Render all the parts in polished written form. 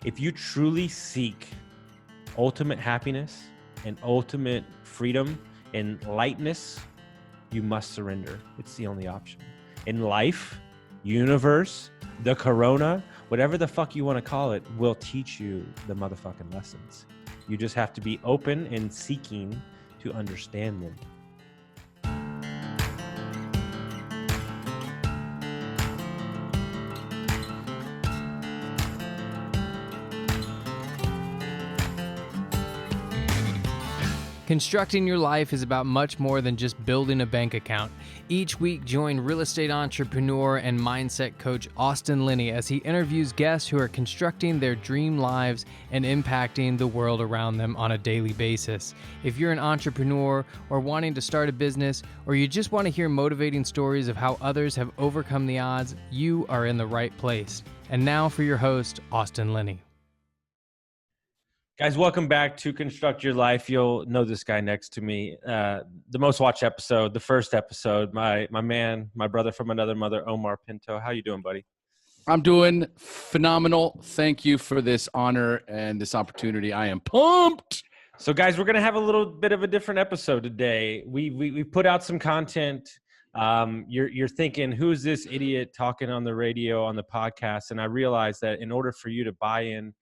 If you truly seek ultimate happiness and ultimate freedom and lightness, you must surrender. It's the only option. In life, universe, the corona, whatever the fuck you want to call it, will teach you the motherfucking lessons. You just have to be open and seeking to understand them. Constructing your life is about much more than just building a bank account. Each week, join real estate entrepreneur and mindset coach Austin Linney as he interviews guests who are constructing their dream lives and impacting the world around them on a daily basis. If you're an entrepreneur or wanting to start a business, or you just want to hear motivating stories of how others have overcome the odds, you are in the right place. And now for your host, Austin Linney. Guys, welcome back to Construct Your Life. You'll know this guy next to me. The most watched episode, the first episode, my man, my brother from another mother, Omar Pinto. How you doing, buddy? I'm doing phenomenal. Thank you for this honor and this opportunity. I am pumped. So, guys, we're going to have a little bit of a different episode today. We put out some content. You're thinking, who's this idiot talking on the radio, on the podcast? And I realized that in order for you to buy in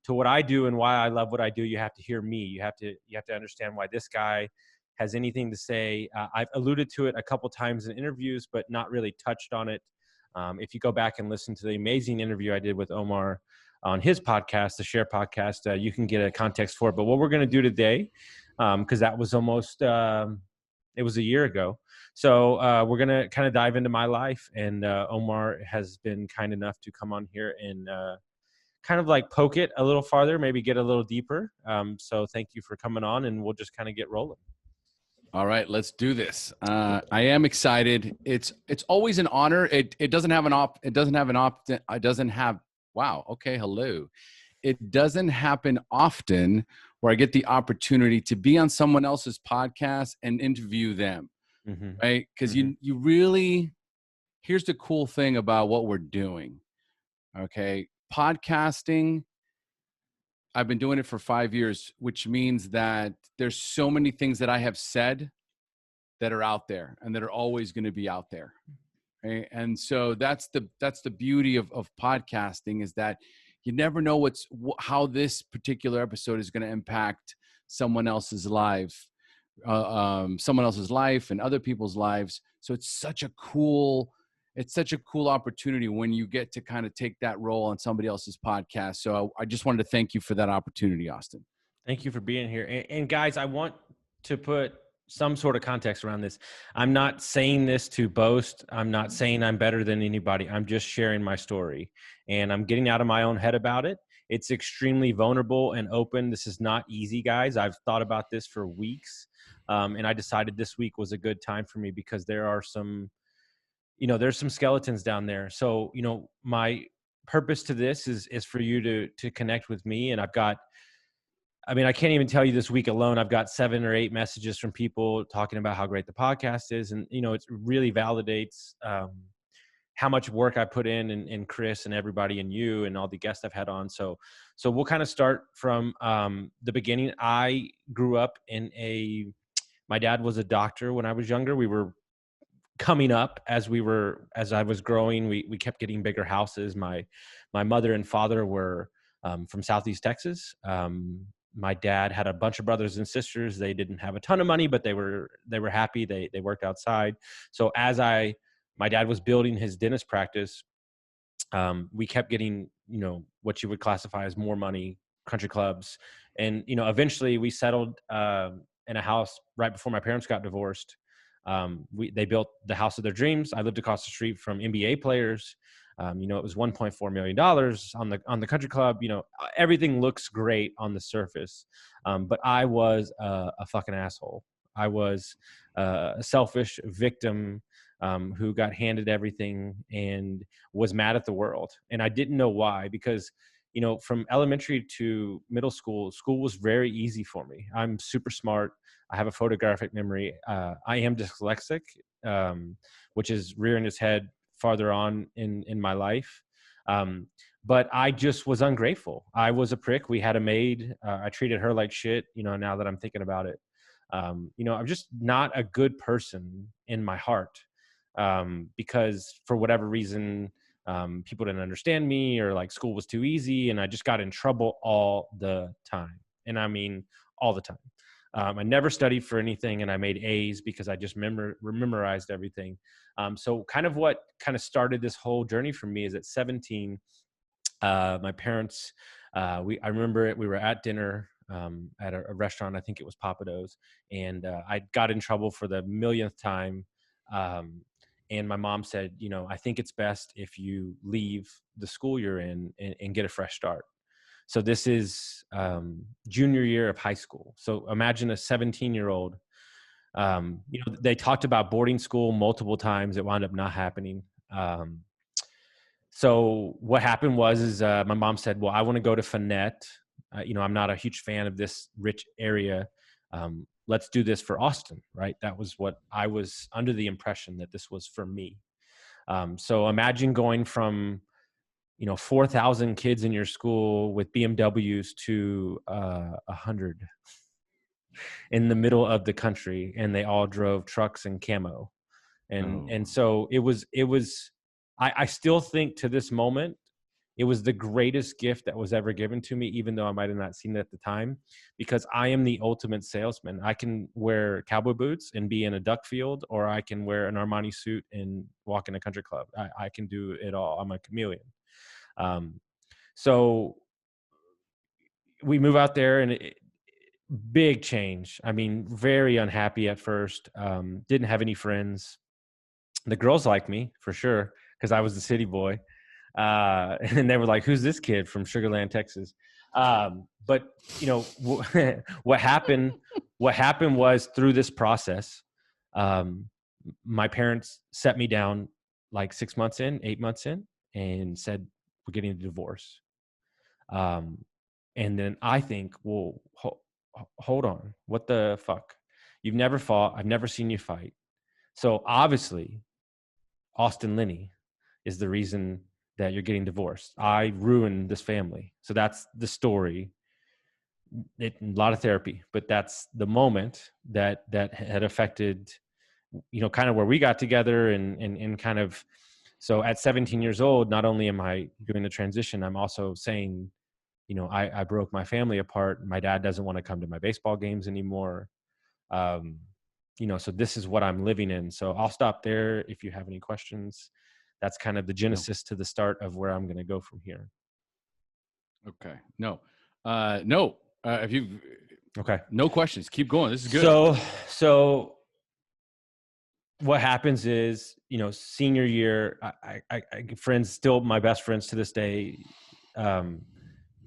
to what I do and why I love what I do, you have to hear me. You have to understand why this guy has anything to say. I've alluded to it a couple times in interviews, but not really touched on it. If you go back and listen to the amazing interview I did with Omar on his podcast, the Share podcast, you can get a context for it. But what we're going to do today, because that was almost, it was a year ago. So we're going to kind of dive into my life. And Omar has been kind enough to come on here and kind of like poke it a little farther, maybe get a little deeper. So thank you for coming on, and we'll just kind of get rolling. All right, let's do this. I am excited. It's always an honor. It doesn't have wow. Okay. Hello. It doesn't happen often where I get the opportunity to be on someone else's podcast and interview them. Mm-hmm. Right. Cause you really, here's the cool thing about what we're doing. Okay. Podcasting, I've been doing it for 5 years, which means that there's so many things that I have said that are out there and that are always going to be out there. Okay? And so that's the beauty of podcasting, is that you never know how this particular episode is going to impact someone else's life and other people's lives. So it's such a cool opportunity when you get to kind of take that role on somebody else's podcast. So I just wanted to thank you for that opportunity, Austin. Thank you for being here. And guys, I want to put some sort of context around this. I'm not saying this to boast. I'm not saying I'm better than anybody. I'm just sharing my story, and I'm getting out of my own head about it. It's extremely vulnerable and open. This is not easy, guys. I've thought about this for weeks. And I decided this week was a good time for me because there are some, there's some skeletons down there. So, my purpose to this is for you to connect with me. And I can't even tell you this week alone, I've got 7 or 8 messages from people talking about how great the podcast is. And, it really validates how much work I put in, and Chris and everybody and you and all the guests I've had on. So we'll kind of start from the beginning. I grew up my dad was a doctor when I was younger. We were coming up as I was growing. We kept getting bigger houses. My mother and father were from Southeast Texas. My dad had a bunch of brothers and sisters. They didn't have a ton of money, but they were happy. They worked outside. So as my dad was building his dentist practice, we kept getting, what you would classify as more money, country clubs. And, eventually we settled in a house right before my parents got divorced. They built the house of their dreams. I lived across the street from NBA players. It was $1.4 million on the country club. Everything looks great on the surface. But I was a fucking asshole. I was a selfish victim who got handed everything and was mad at the world. And I didn't know why, because, from elementary to middle school was very easy for me. I'm super smart. I have a photographic memory. I am dyslexic, which is rearing its head farther on in my life. but I just was ungrateful. I was a prick. We had a maid. I treated her like shit, now that I'm thinking about it. I'm just not a good person in my heart, because for whatever reason, people didn't understand me, or like school was too easy, and I just got in trouble all the time. And I mean, all the time. I never studied for anything, and I made A's because I just memorized everything. So kind of what kind of started this whole journey for me is at 17, my parents, I remember it. We were at dinner at a restaurant. I think it was Papado's, and I got in trouble for the millionth time. Um, and my mom said, I think it's best if you leave the school you're in and get a fresh start. So this is junior year of high school. So imagine a 17-year-old. They talked about boarding school multiple times. It wound up not happening. So what happened was my mom said, well, I want to go to Finette. I'm not a huge fan of this rich area. Let's do this for Austin, right? That was what I was under the impression that this was for me. So imagine going from, 4,000 kids in your school with BMWs to 100 in the middle of the country, and they all drove trucks and camo. And so it was, I still think to this moment, it was the greatest gift that was ever given to me, even though I might have not seen it at the time, because I am the ultimate salesman. I can wear cowboy boots and be in a duck field, or I can wear an Armani suit and walk in a country club. I can do it all. I'm a chameleon. So we move out there, and big change. I mean, very unhappy at first. Didn't have any friends. The girls liked me for sure, because I was the city boy. And they were like, who's this kid from Sugar Land, Texas? But what happened was, through this process, my parents set me down like 6 months in, 8 months in, and said, we're getting a divorce. And then I think, well, hold on. What the fuck? You've never fought. I've never seen you fight. So obviously Austin Linney is the reason that you're getting divorced. I ruined this family. So that's the story. A lot of therapy, but that's the moment that had affected, kind of where we got together, and kind of. So at 17 years old, not only am I doing the transition, I'm also saying, I broke my family apart. My dad doesn't want to come to my baseball games anymore. So this is what I'm living in. So I'll stop there. If you have any questions, that's kind of the genesis to the start of where I'm going to go from here. Okay. No. If you okay, no questions, keep going. This is good. So what happens is, senior year, I friends, still my best friends to this day.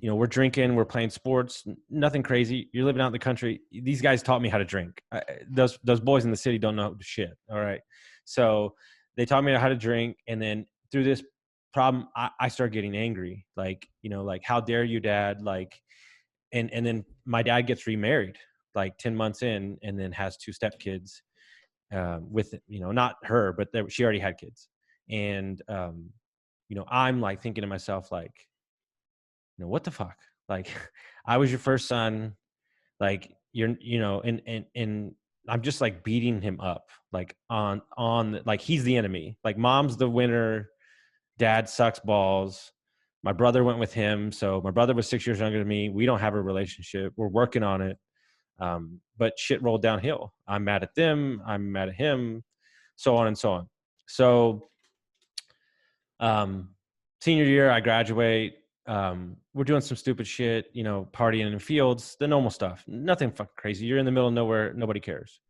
We're drinking, we're playing sports, nothing crazy. You're living out in the country. These guys taught me how to drink. Those boys in the city don't know shit. All right. So they taught me how to drink. And then through this problem, I started getting angry. Like, how dare you, Dad? Like, and then my dad gets remarried like 10 months in, and then has 2 stepkids, with, not her, but she already had kids. And, I'm like thinking to myself, like, what the fuck? Like, I was your first son. Like, you're, and I'm just like beating him up, like on, like, he's the enemy. Like, mom's the winner. Dad sucks balls. My brother went with him. So my brother was 6 years younger than me. We don't have a relationship. We're working on it. But shit rolled downhill. I'm mad at them. I'm mad at him, so on and so on. So, senior year, I graduate. We're doing some stupid shit, partying in fields, the normal stuff. Nothing fucking crazy. You're in the middle of nowhere. Nobody cares.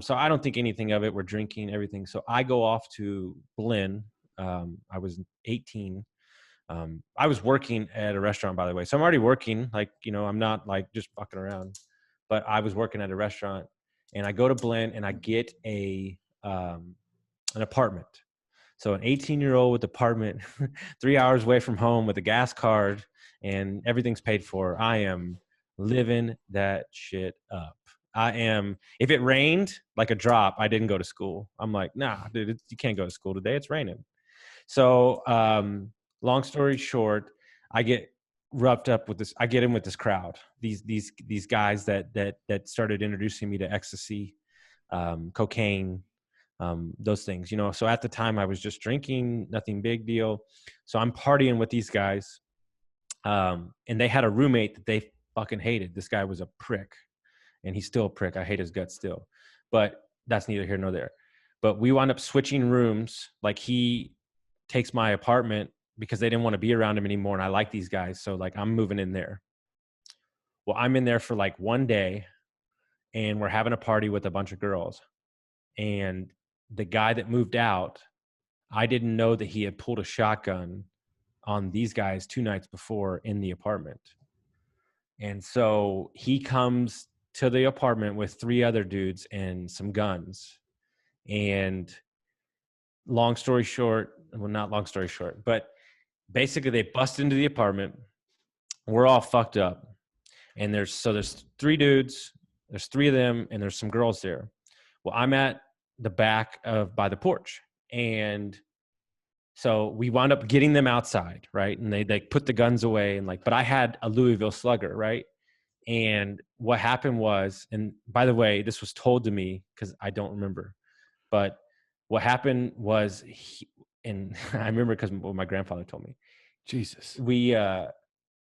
So I don't think anything of it. We're drinking, everything. So I go off to Blinn. I was 18. I was working at a restaurant, by the way. So I'm already working. Like, I'm not like just fucking around, but I was working at a restaurant, and I go to Blinn, and I get an apartment. So an 18-year-old with apartment, 3 hours away from home, with a gas card, and everything's paid for. I am living that shit up. If it rained like a drop, I didn't go to school. I'm like, nah, dude, you can't go to school today. It's raining. So, long story short, I get roughed up with this. I get in with this crowd. These guys that started introducing me to ecstasy, cocaine, those things. So at the time I was just drinking, nothing big deal. So I'm partying with these guys, and they had a roommate that they fucking hated. This guy was a prick, and he's still a prick. I hate his guts still, but that's neither here nor there. But we wound up switching rooms. Like, he takes my apartment because they didn't want to be around him anymore. And I like these guys. So like, I'm moving in there. Well, I'm in there for like one day, and we're having a party with a bunch of girls. And the guy that moved out, I didn't know that he had pulled a shotgun on these guys 2 nights before in the apartment. And so he comes to the apartment with 3 other dudes and some guns. And long story short, well, not long story short, but basically they bust into the apartment. We're all fucked up. And there's 3 dudes, there's 3 of them, and there's some girls there. Well, I'm at the back by the porch. And so we wound up getting them outside, right? And they put the guns away, and like, but I had a Louisville Slugger, right? And what happened was, and by the way, this was told to me because I don't remember, but what happened was, and I remember because what my grandfather told me. Jesus.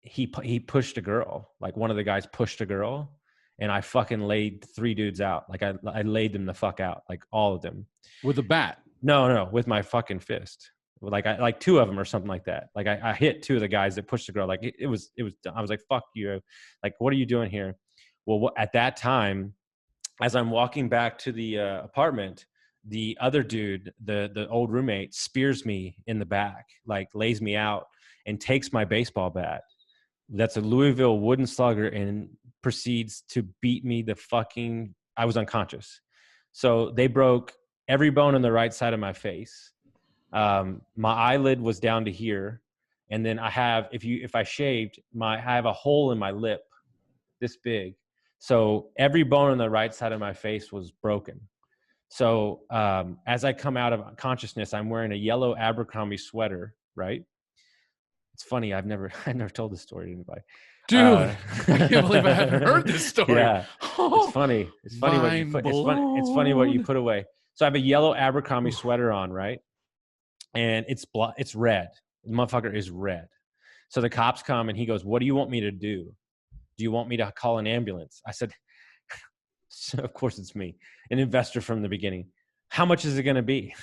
He pushed a girl. Like, one of the guys pushed a girl, and I fucking laid 3 dudes out. Like, I laid them the fuck out, like all of them. With a bat? No, with my fucking fist. Like 2 of them or something like that. Like, I hit 2 of the guys that pushed the girl. Like, it was, I was like, fuck you. Like, what are you doing here? Well, at that time, as I'm walking back to the apartment, the other dude, the old roommate, spears me in the back, like lays me out, and takes my baseball bat. That's a Louisville wooden slugger, and proceeds to beat me I was unconscious. So they broke every bone on the right side of my face. My eyelid was down to here. And then I have, if I shaved, I have a hole in my lip this big. So every bone on the right side of my face was broken. So as I come out of consciousness, I'm wearing a yellow Abercrombie sweater, right? It's funny. I've never told this story to anybody. Dude, I can't believe I haven't heard this story. Yeah, it's funny. It's funny what you put. It's funny what you put away. So I have a yellow Abercrombie sweater on, right? And it's red. The motherfucker is red. So the cops come, and he goes, "What do you want me to do? Do you want me to call an ambulance?" I said, "Of course it's me, an investor from the beginning. How much is it going to be?"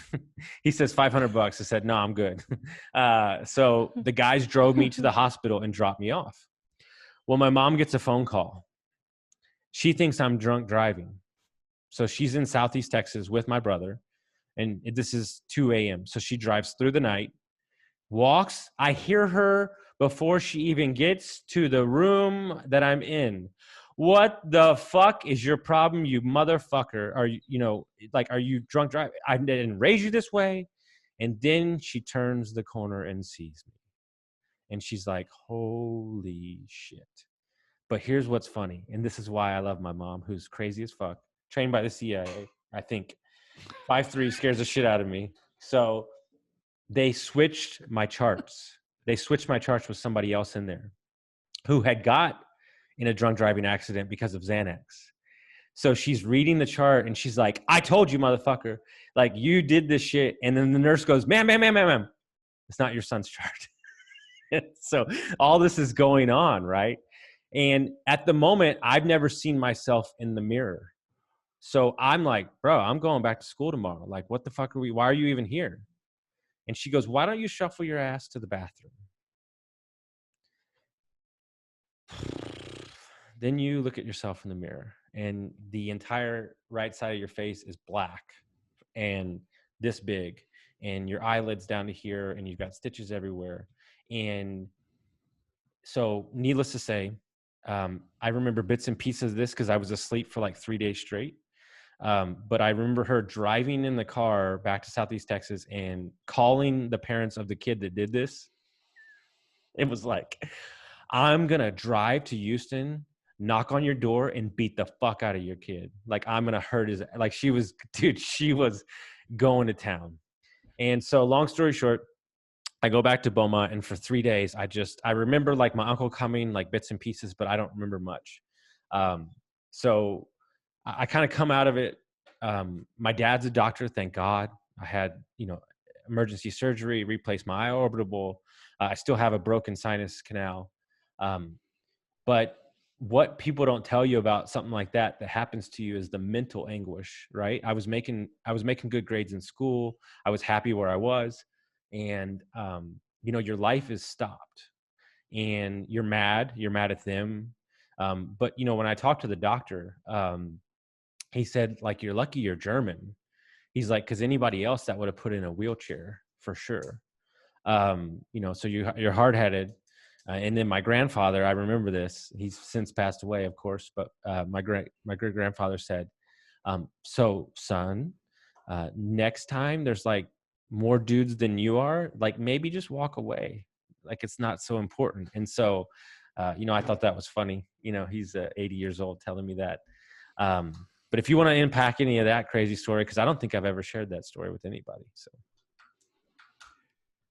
He says, $500. I said, "No, I'm good." So the guys drove me to the hospital and dropped me off. Well, my mom gets a phone call. She thinks I'm drunk driving. So she's in Southeast Texas with my brother, and this is 2 a.m. So she drives through the night, walks. I hear her before she even gets to the room that I'm in. "What the fuck is your problem, you motherfucker? Are are you drunk driving? I didn't raise you this way." And then she turns the corner and sees me. And she's like, "Holy shit." But here's what's funny. And this is why I love my mom, who's crazy as fuck, trained by the CIA, I think. 5'3" scares the shit out of me. So they switched my charts. They switched my charts with somebody else in there who had got in a drunk driving accident because of Xanax. So she's reading the chart, and she's like, "I told you, motherfucker. Like, you did this shit." And then the nurse goes, ma'am, it's not your son's chart." So all this is going on, right? And at the moment, I've never seen myself in the mirror. So I'm like, "Bro, I'm going back to school tomorrow. Like, what the fuck why are you even here?" And she goes, "Why don't you shuffle your ass to the bathroom?" Then you look at yourself in the mirror, and the entire right side of your face is black and this big, and your eyelids down to here, and you've got stitches everywhere. And so needless to say, I remember bits and pieces of this because I was asleep for like 3 days straight. But I remember her driving in the car back to Southeast Texas and calling the parents of the kid that did this. It was like, "I'm going to drive to Houston, knock on your door, and beat the fuck out of your kid. Like, I'm going to hurt his," like, she was going to town. And so long story short, I go back to Beaumont, and for 3 days, I remember like my uncle coming, like bits and pieces, but I don't remember much. So I kind of come out of it. My dad's a doctor, thank God. I had, emergency surgery, replaced my orbital. I still have a broken sinus canal. Um, but what people don't tell you about something like that happens to you is the mental anguish, right? I was making good grades in school. I was happy where I was. And, your life is stopped and you're mad at them. But when I talked to the doctor, he said, like, you're lucky you're German. He's like, because anybody else that would have put in a wheelchair for sure. So you're hard-headed. And then my grandfather, I remember this, he's since passed away, of course, but my great grandfather said, so son, next time there's like more dudes than you are, like maybe just walk away. Like it's not so important. And so, I thought that was funny. He's 80 years old telling me that. But if you want to unpack any of that crazy story, because I don't think I've ever shared that story with anybody. So,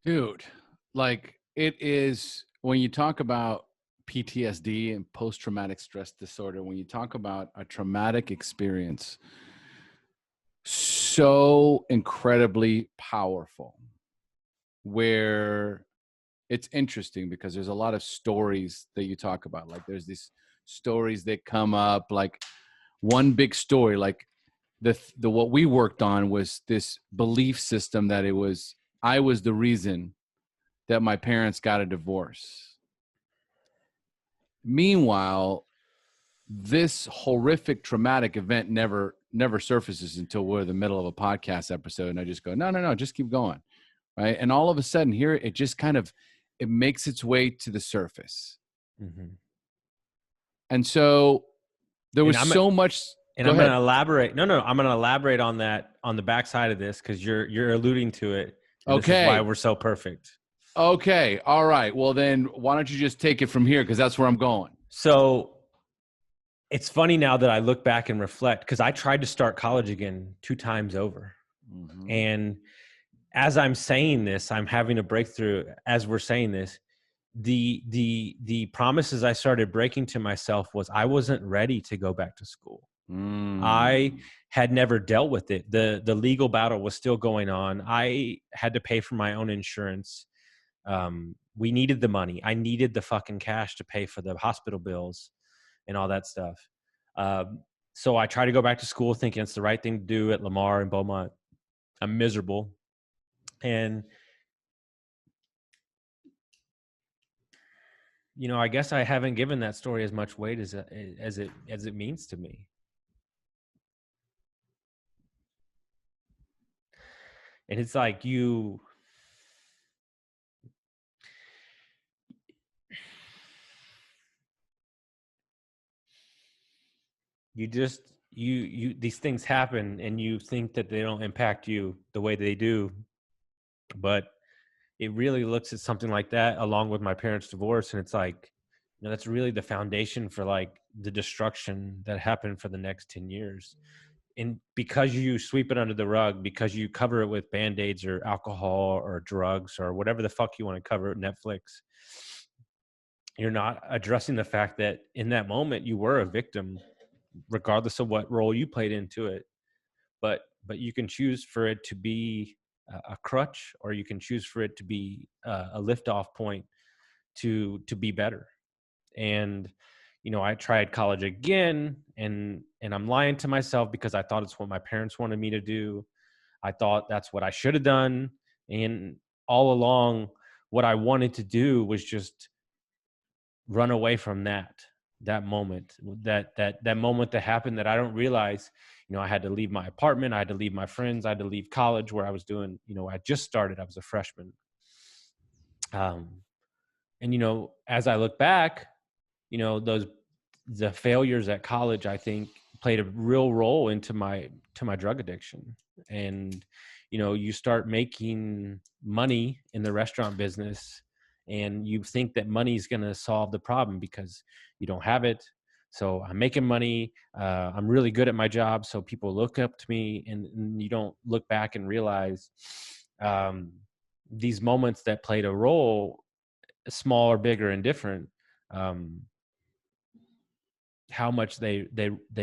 Dude, like it is when you talk about PTSD and post-traumatic stress disorder, when you talk about a traumatic experience, so incredibly powerful, where it's interesting because there's a lot of stories that you talk about. Like there's these stories that come up, like one big story, like the what we worked on was this belief system that I was the reason that my parents got a divorce. Meanwhile, this horrific traumatic event never surfaces until we're in the middle of a podcast episode, and I just go, no, just keep going, right? And all of a sudden here it just kind of it makes its way to the surface. mm-hmm. And so there was so much. And I'm going to elaborate. No, I'm going to elaborate on that on the backside of this, because you're alluding to it. And Okay. This is why we're so perfect. Okay. All right. Well, then why don't you just take it from here? Because that's where I'm going. So it's funny now that I look back and reflect, because I tried to start college again 2 times over. Mm-hmm. And as I'm saying this, I'm having a breakthrough as we're saying this. The promises I started breaking to myself was I wasn't ready to go back to school. I had never dealt with it. The legal battle was still going on. I had to pay for my own insurance. We needed the money. I needed the fucking cash to pay for the hospital bills and all that stuff. So I tried to go back to school thinking it's the right thing to do at Lamar and Beaumont. I'm miserable. And, I guess I haven't given that story as much weight as it means to me. And it's like you these things happen and you think that they don't impact you the way they do. But it really looks at something like that along with my parents' divorce. And it's like, that's really the foundation for like the destruction that happened for the next 10 years. And because you sweep it under the rug, because you cover it with Band-Aids or alcohol or drugs or whatever the fuck you want to cover it, Netflix, you're not addressing the fact that in that moment you were a victim, regardless of what role you played into it. But you can choose for it to be a crutch, or you can choose for it to be a liftoff point to be better. And I tried college again, and I'm lying to myself because I thought it's what my parents wanted me to do. I thought that's what I should have done. And all along, what I wanted to do was just run away from that moment, that moment that happened that I don't realize. I had to leave my apartment. I had to leave my friends. I had to leave college where I was doing, I just started. I was a freshman. And as I look back, the failures at college, I think, played a real role into my drug addiction. And you start making money in the restaurant business, and you think that money is going to solve the problem because you don't have it. So I'm making money. I'm really good at my job, so people look up to me, and you don't look back and realize these moments that played a role, small or big or indifferent, how much they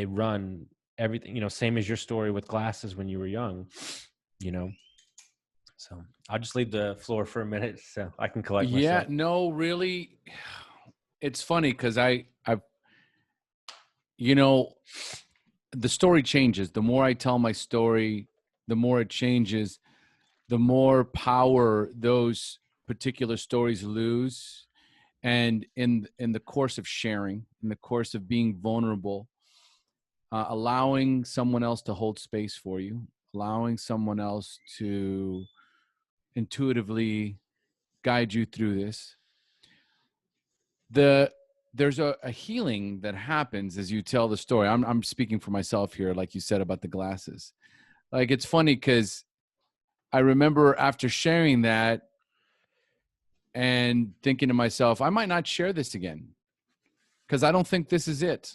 run everything, same as your story with glasses when you were young, so I'll just leave the floor for a minute so I can collect myself. No, really, it's funny because I've the story changes. The more I tell my story, the more it changes, the more power those particular stories lose. And in the course of sharing, in the course of being vulnerable, allowing someone else to hold space for you, allowing someone else to intuitively guide you through this, there's a healing that happens as you tell the story. I'm speaking for myself here, like you said about the glasses. Like, it's funny because I remember after sharing that and thinking to myself, I might not share this again because I don't think this is it.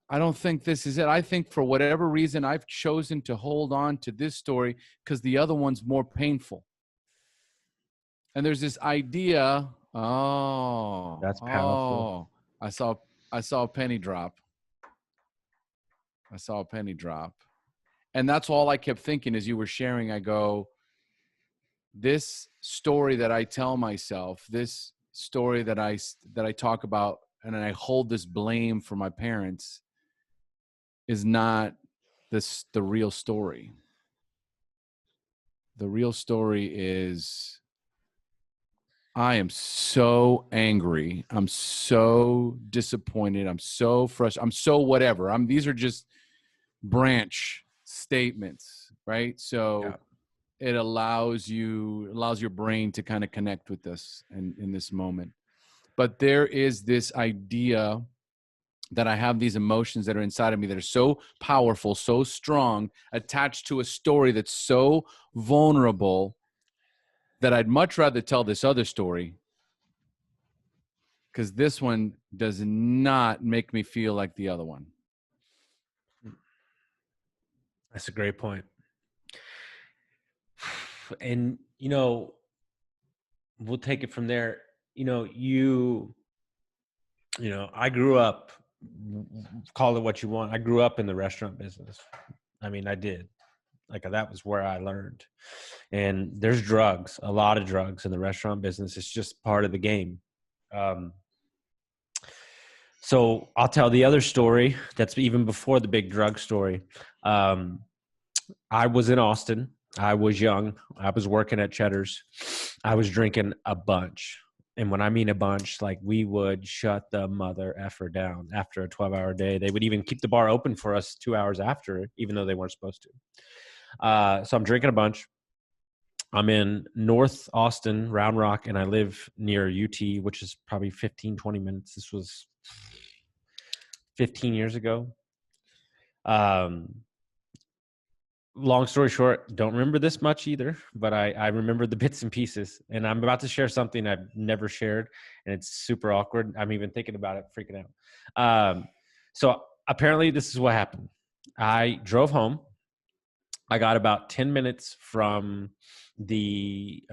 I don't think this is it. I think for whatever reason, I've chosen to hold on to this story because the other one's more painful. And there's this idea. Oh, that's powerful. I saw a penny drop. I saw a penny drop. And that's all I kept thinking as you were sharing. I go, this story that I tell myself, this story that I talk about, and I hold this blame for my parents, is not the real story. The real story is, I am so angry. I'm so disappointed. I'm so frustrated. I'm so whatever. These are just branch statements, right? So it allows your brain to kind of connect with this in this moment. But there is this idea that I have these emotions that are inside of me that are so powerful, so strong, attached to a story that's so vulnerable, that I'd much rather tell this other story, because this one does not make me feel like the other one. That's a great point. And, we'll take it from there. I grew up, call it what you want. I grew up in the restaurant business. I mean, I did. Like, that was where I learned. And there's drugs, a lot of drugs in the restaurant business. It's just part of the game. So I'll tell the other story that's even before the big drug story. I was in Austin. I was young. I was working at Cheddar's. I was drinking a bunch. And when I mean a bunch, like, we would shut the mother effer down after a 12-hour day. They would even keep the bar open for us 2 hours after, even though they weren't supposed to. So I'm drinking a bunch. I'm in North Austin, Round Rock, and I live near UT, which is probably 15, 20 minutes. This was 15 years ago. Long story short, don't remember this much either, but I remember the bits and pieces. And I'm about to share something I've never shared, and it's super awkward. I'm even thinking about it, freaking out. So apparently this is what happened. I drove home. I got about 10 minutes from the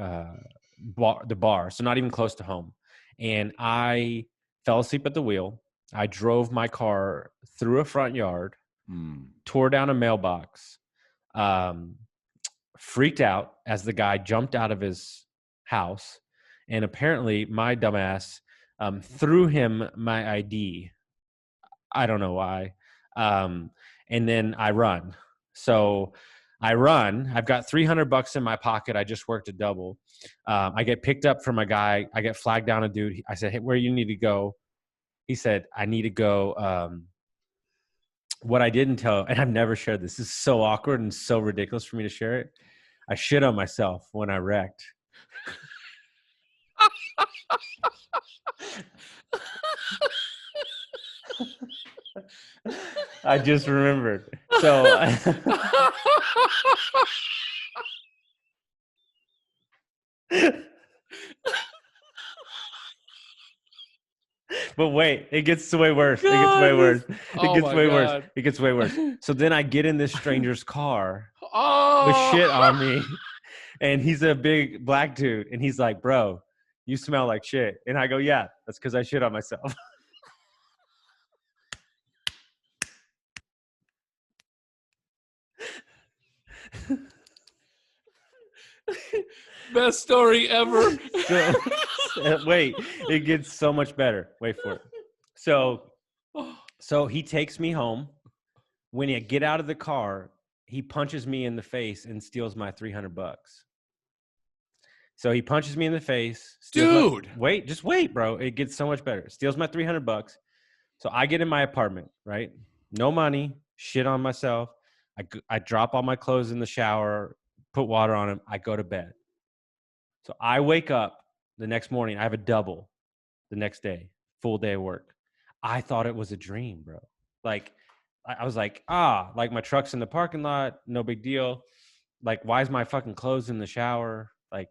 bar, so not even close to home. And I fell asleep at the wheel. I drove my car through a front yard, tore down a mailbox, freaked out as the guy jumped out of his house. And apparently my dumbass threw him my ID. I don't know why. And then I run. So I run. I've got $300 in my pocket. I just worked a double. I get picked up from a guy. I get flagged down a dude. I said, "Hey, where you need to go?" He said, "I need to go." What I didn't tell, and I've never shared this. This is so awkward and so ridiculous for me to share it. I shit on myself when I wrecked. I just remembered. So but wait, it gets way worse. It gets way worse. It gets way worse. It gets way worse. So then I get in this stranger's car with shit on me. And he's a big black dude. And he's like, bro, you smell like shit. And I go, yeah, that's because I shit on myself. Best story ever. Wait, it gets so much better. Wait for it. So he takes me home. When I get out of the car, he punches me in the face and steals my $300. So he punches me in the face. Dude. Just wait, bro. It gets so much better. Steals my $300. So I get in my apartment, right? No money, shit on myself. I drop all my clothes in the shower, put water on them. I go to bed. So I wake up the next morning. I have a double the next day, full day of work. I thought it was a dream, bro. Like, I was like, like my truck's in the parking lot. No big deal. Like, why is my fucking clothes in the shower? Like,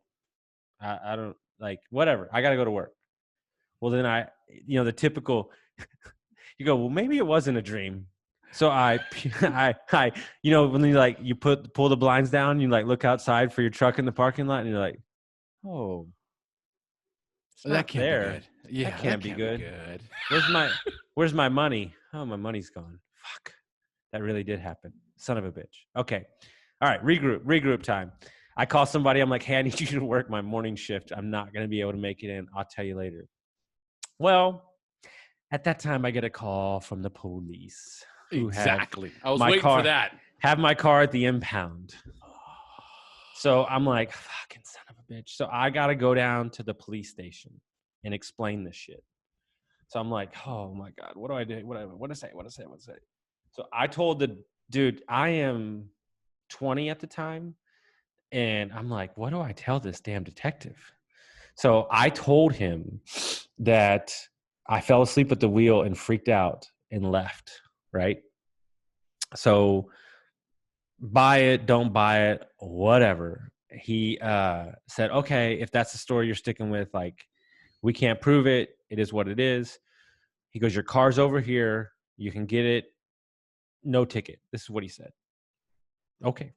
I don't, like, whatever. I got to go to work. Well, then the typical, you go, well, maybe it wasn't a dream. So I, when you pull the blinds down, you like look outside for your truck in the parking lot and you're like, oh, that can't there. be good. Yeah, that can't be good. Where's my money? Oh, my money's gone. Fuck. That really did happen. Son of a bitch. Okay. All right. Regroup time. I call somebody. I'm like, hey, I need you to work my morning shift. I'm not going to be able to make it in. I'll tell you later. Well, at that time, I get a call from the police. Exactly. I was waiting for that. Have my car at the impound. So I'm like, fucking son of a bitch. So I got to go down to the police station and explain this shit. So I'm like, oh my God, what do I do? What to say? So I told the dude, I am 20 at the time. And I'm like, what do I tell this damn detective? So I told him that I fell asleep at the wheel and freaked out and left, right? So buy it, don't buy it, whatever. He said, okay, if that's the story you're sticking with, like, we can't prove it. It is what it is. He goes, your car's over here. You can get it. No ticket. This is what he said. Okay.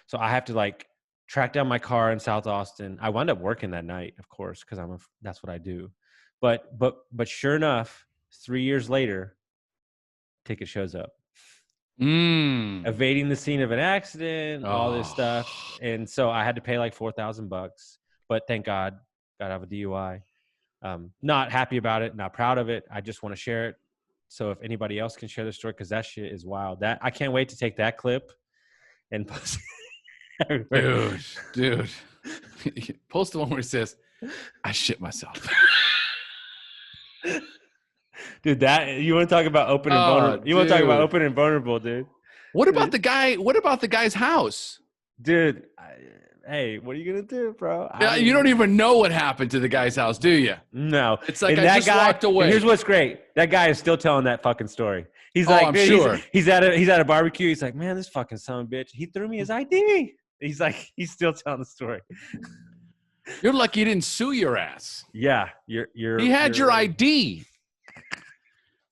So I have to like track down my car in South Austin. I wound up working that night, of course, because that's what I do. But sure enough, 3 years later, ticket shows up. Evading the scene of an accident, all this stuff. And so I had to pay like $4,000. But thank God, got out of a DUI. Not happy about it, not proud of it. I just want to share it. So if anybody else can share the story, because that shit is wild. That I can't wait to take that clip and post it. Dude. Post the one where it says, I shit myself. Dude, that you want to talk about open and vulnerable. You want to talk about open and vulnerable, dude. What about the guy? What about the guy's house? Dude, hey, what are you gonna do, bro? You don't even know what happened to the guy's house, do you? No. It's like I just walked away. Here's what's great. That guy is still telling that fucking story. He's I'm sure. He's at a barbecue. He's like, man, this fucking son of a bitch. He threw me his ID. He's like, he's still telling the story. You're lucky he didn't sue your ass. Yeah, He had your ID.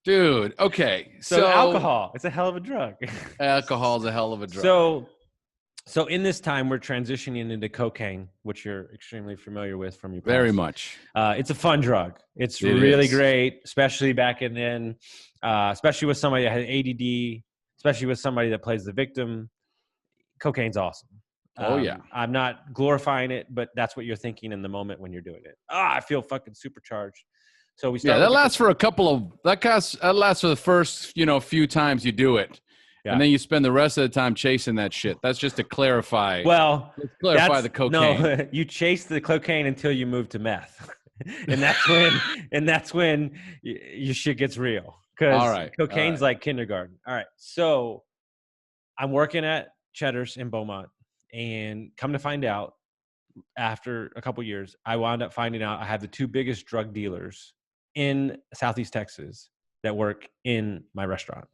Dude, okay. So alcohol, it's a hell of a drug. Alcohol's a hell of a drug. So in this time, we're transitioning into cocaine, which you're extremely familiar with from your past. Very much. It's a fun drug. It really great, especially back in then, especially with somebody that has ADD, especially with somebody that plays the victim. Cocaine's awesome. Oh, yeah. I'm not glorifying it, but that's what you're thinking in the moment when you're doing it. I feel fucking supercharged. So we start. Yeah, that lasts for that lasts for the first, few times you do it. Yeah. And then you spend the rest of the time chasing that shit. That's just to clarify. Well, let's clarify the cocaine. No, you chase the cocaine until you move to meth. and that's when your shit gets real. Because cocaine's like kindergarten. All right. So I'm working at Cheddar's in Beaumont, and come to find out, after a couple years, I wound up finding out I have the two biggest drug dealers in Southeast Texas that work in my restaurant.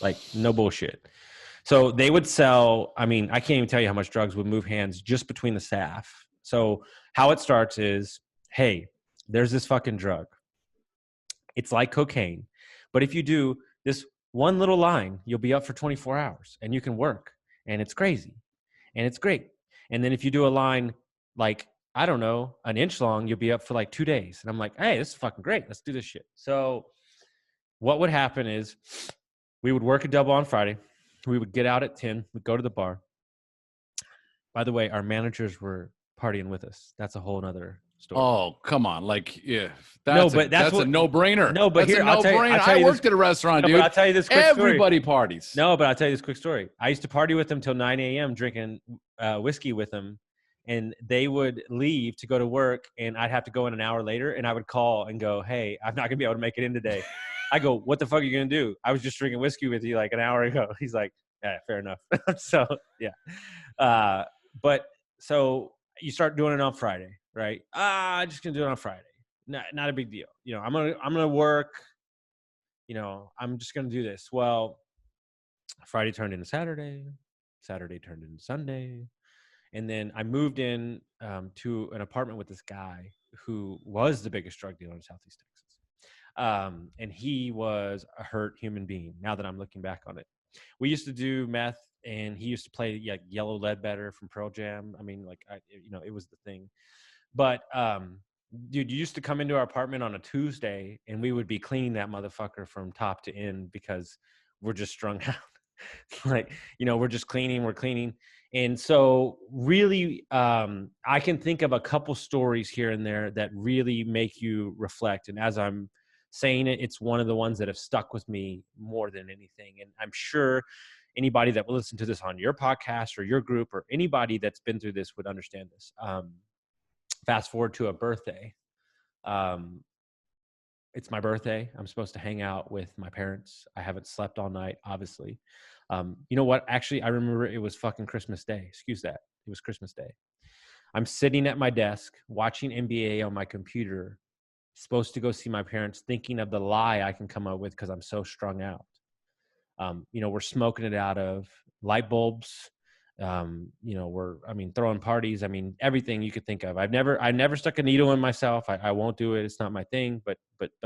Like, no bullshit. So they would sell, I can't even tell you how much drugs would move hands just between the staff. So how it starts is, hey, there's this fucking drug. It's like cocaine. But if you do this one little line, you'll be up for 24 hours and you can work. And it's crazy. And it's great. And then if you do a line like, I don't know, an inch long, you'll be up for like 2 days. And I'm like, hey, this is fucking great. Let's do this shit. So what would happen is we would work a double on Friday. We would get out at 10. We'd go to the bar. By the way, our managers were partying with us. That's a whole nother story. Oh, come on. Like, yeah, No, but that's a no-brainer. No, but that's here, a no-brainer. I worked at a restaurant, dude. But I'll tell you this quick story. Everybody parties. No, but I'll tell you this quick story. I used to party with them till 9 a.m. drinking whiskey with them. And they would leave to go to work, and I'd have to go in an hour later, and I would call and go, hey, I'm not going to be able to make it in today. I go, what the fuck are you going to do? I was just drinking whiskey with you like an hour ago. He's like, yeah, fair enough. So, yeah. But so you start doing it on Friday, right? I'm just going to do it on Friday. Not a big deal. You know, I'm going to work. You know, I'm just going to do this. Well, Friday turned into Saturday. Saturday turned into Sunday. And then I moved in to an apartment with this guy who was the biggest drug dealer in Southeast Texas. And he was a hurt human being, now that I'm looking back on it. We used to do meth, and he used to play like Yellow Ledbetter from Pearl Jam. I mean, like, it was the thing. But, dude, you used to come into our apartment on a Tuesday, and we would be cleaning that motherfucker from top to end because we're just strung out. Like, you know, we're just cleaning, we're cleaning. And so really, I can think of a couple stories here and there that really make you reflect. And as I'm saying it, it's one of the ones that have stuck with me more than anything. And I'm sure anybody that will listen to this on your podcast or your group or anybody that's been through this would understand this. Fast forward to a birthday. It's my birthday. I'm supposed to hang out with my parents. I haven't slept all night, obviously. You know what? Actually, I remember it was fucking Christmas Day. Excuse that. It was Christmas Day. I'm sitting at my desk watching NBA on my computer, supposed to go see my parents, thinking of the lie I can come up with because I'm so strung out. You know, we're smoking it out of light bulbs. You know, throwing parties. I mean, everything you could think of. I never stuck a needle in myself. I won't do it. It's not my thing, but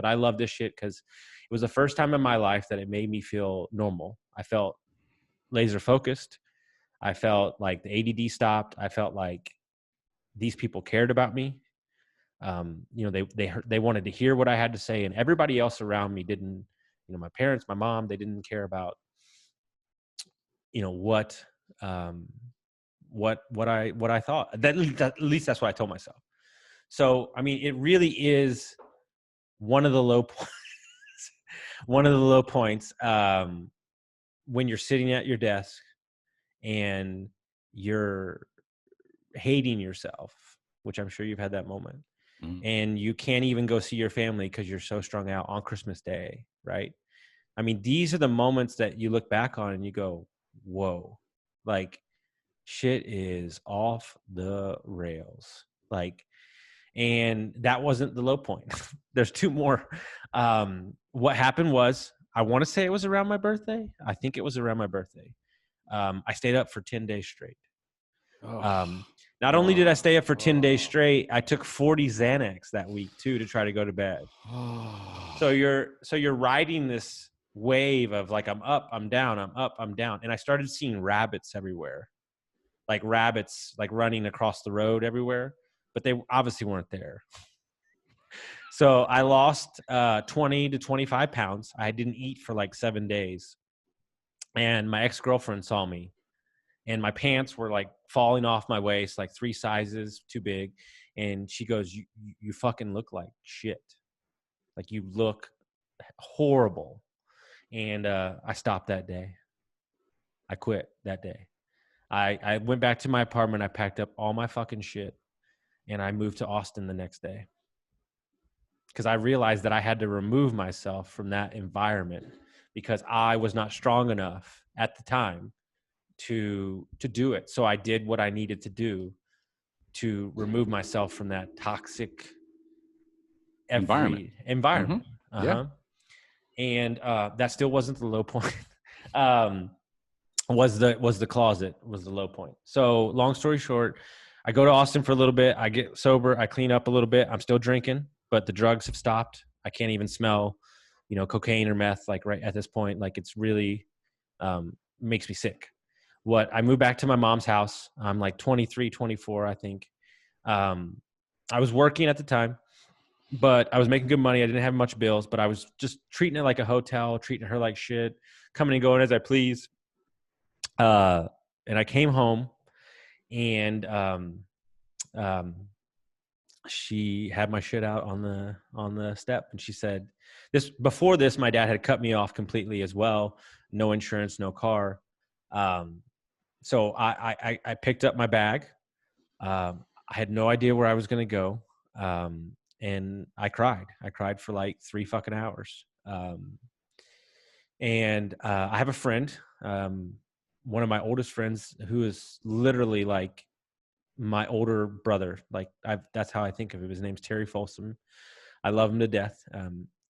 I love this shit because it was the first time in my life that it made me feel normal. I felt laser focused. I felt like the ADD stopped. I felt like these people cared about me. You know, they wanted to hear what I had to say, and everybody else around me didn't. You know, my parents, my mom, they didn't care about, you know, what I thought. At least that's what I told myself. So, I mean, it really is one of the low points. One of the low points when you're sitting at your desk and you're hating yourself, which I'm sure you've had that moment, and you can't even go see your family because you're so strung out on Christmas Day, right? I mean, these are the moments that you look back on and you go, whoa, like, shit is off the rails. Like, and that wasn't the low point. There's two more. What happened was, I want to say it was around my birthday. I think it was around my birthday. I stayed up for 10 days straight. Not only did I stay up for 10 days straight, I took 40 Xanax that week too to try to go to bed. So you're riding this wave of like, I'm up, I'm down, I'm up, I'm down. And I started seeing rabbits everywhere. Like rabbits, like running across the road everywhere, but they obviously weren't there. So I lost 20 to 25 pounds. I didn't eat for like 7 days. And my ex-girlfriend saw me, and my pants were like falling off my waist, like 3 sizes too big. And she goes, you fucking look like shit. Like, you look horrible. And I stopped that day. I quit that day. I went back to my apartment. I packed up all my fucking shit, and I moved to Austin the next day because I realized that I had to remove myself from that environment because I was not strong enough at the time to do it. So I did what I needed to do to remove myself from that toxic environment. Mm-hmm. Yeah. And that still wasn't the low point. Was the closet was the low point. So long story short, I go to Austin for a little bit. I get sober. I clean up a little bit. I'm still drinking, but the drugs have stopped. I can't even smell, you know, cocaine or meth, like right at this point. Like, it's really makes me sick. I moved back to my mom's house. I'm like 23, 24, I think. I was working at the time, but I was making good money. I didn't have much bills, but I was just treating it like a hotel, treating her like shit, coming and going as I please. And I came home, and she had my shit out on the step, and she said, before this, my dad had cut me off completely as well. No insurance, no car. So I picked up my bag. I had no idea where I was going to go. And I cried. I cried for like 3 fucking hours. And I have a friend, one of my oldest friends, who is literally like my older brother. Like that's how I think of him. His name's Terry Folsom. I love him to death.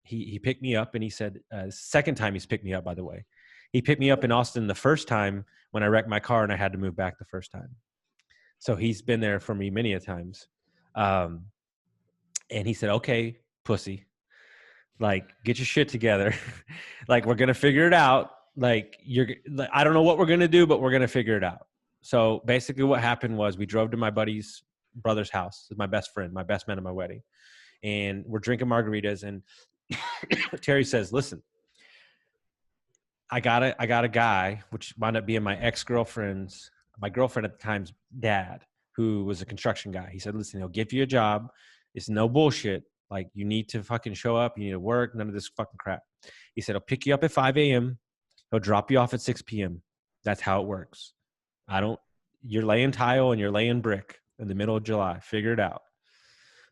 He picked me up, and he said, second time he's picked me up, by the way. He picked me up in Austin the first time when I wrecked my car and I had to move back the first time. So he's been there for me many a times. And he said, okay, pussy, like, get your shit together. Like, we're going to figure it out. Like, I don't know what we're going to do, but we're going to figure it out. So basically what happened was we drove to my buddy's brother's house, my best friend, my best man at my wedding. And we're drinking margaritas. And Terry says, listen, I got a guy, which wound up being my girlfriend at the time's dad, who was a construction guy. He said, listen, he'll give you a job. It's no bullshit. Like, you need to fucking show up. You need to work. None of this fucking crap. He said, he'll pick you up at 5 a.m. He'll drop you off at 6 p.m. That's how it works. You're laying tile and you're laying brick in the middle of July. Figure it out.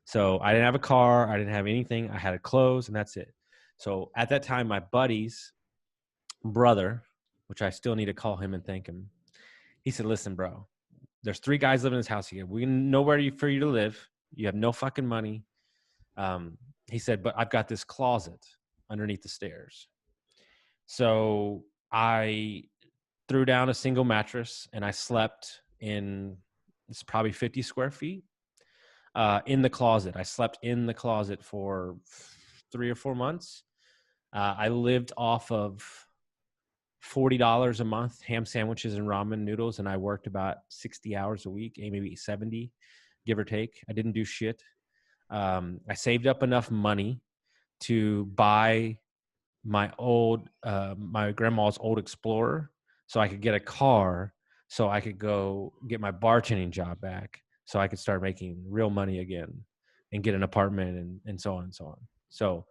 So I didn't have a car. I didn't have anything. I had clothes, and that's it. So at that time, my buddy's brother, which I still need to call him and thank him, he said, listen, bro, there's 3 guys living in this house here. We know for you to live. You have no fucking money. He said, but I've got this closet underneath the stairs. So I threw down a single mattress, and I slept in, it's probably 50 square feet, in the closet. I slept in the closet for 3 or 4 months. I lived off of $40 a month, ham sandwiches and ramen noodles, and I worked about 60 hours a week, maybe 70, give or take. I didn't do shit. I saved up enough money to buy my grandma's old Explorer, so I could get a car, so I could go get my bartending job back, so I could start making real money again and get an apartment and so on and so on. So,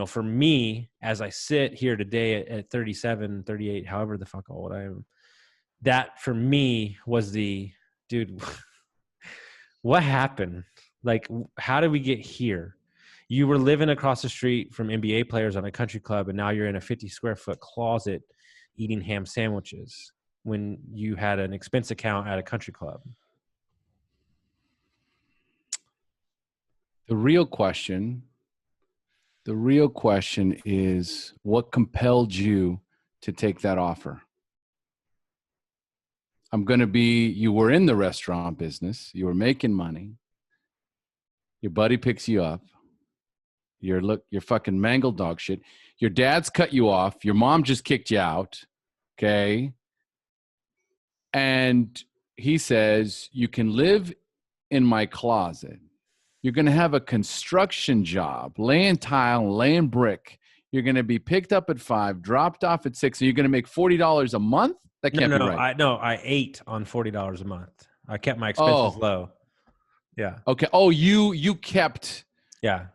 for me, as I sit here today at 37, 38, however the fuck old I am, that for me was dude, what happened? Like, how did we get here? You were living across the street from NBA players on a country club, and now you're in a 50 square foot closet eating ham sandwiches when you had an expense account at a country club. The real question is, what compelled you to take that offer? You were in the restaurant business. You were making money. Your buddy picks you up. You're fucking mangled dog shit. Your dad's cut you off. Your mom just kicked you out. Okay. And he says, you can live in my closet. You're going to have a construction job, laying tile, laying brick. You're going to be picked up at 5, dropped off at 6, and you're going to make $40 a month? That can't be right. I ate on $40 a month. I kept my expenses low. Yeah. Okay. Oh, you kept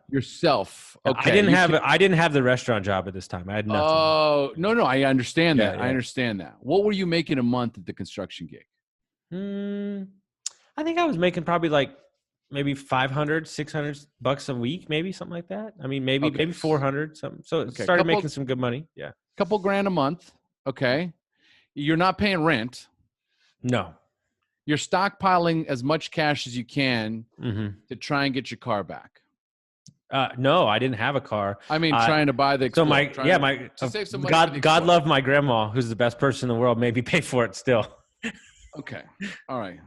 yourself. Okay. I didn't have the restaurant job at this time. I had nothing. Oh, no, I understand that. Yeah. I understand that. What were you making a month at the construction gig? I think I was making probably like maybe $500-$600 a week, maybe something like that. I mean, maybe 400 something. So it started making some good money. Yeah. Couple grand a month. Okay. You're not paying rent. No. You're stockpiling as much cash as you can to try and get your car back. No, I didn't have a car. I mean, trying to buy the Explorer. To save some money. God love my grandma, who's the best person in the world. Maybe pay for it still. Okay. All right.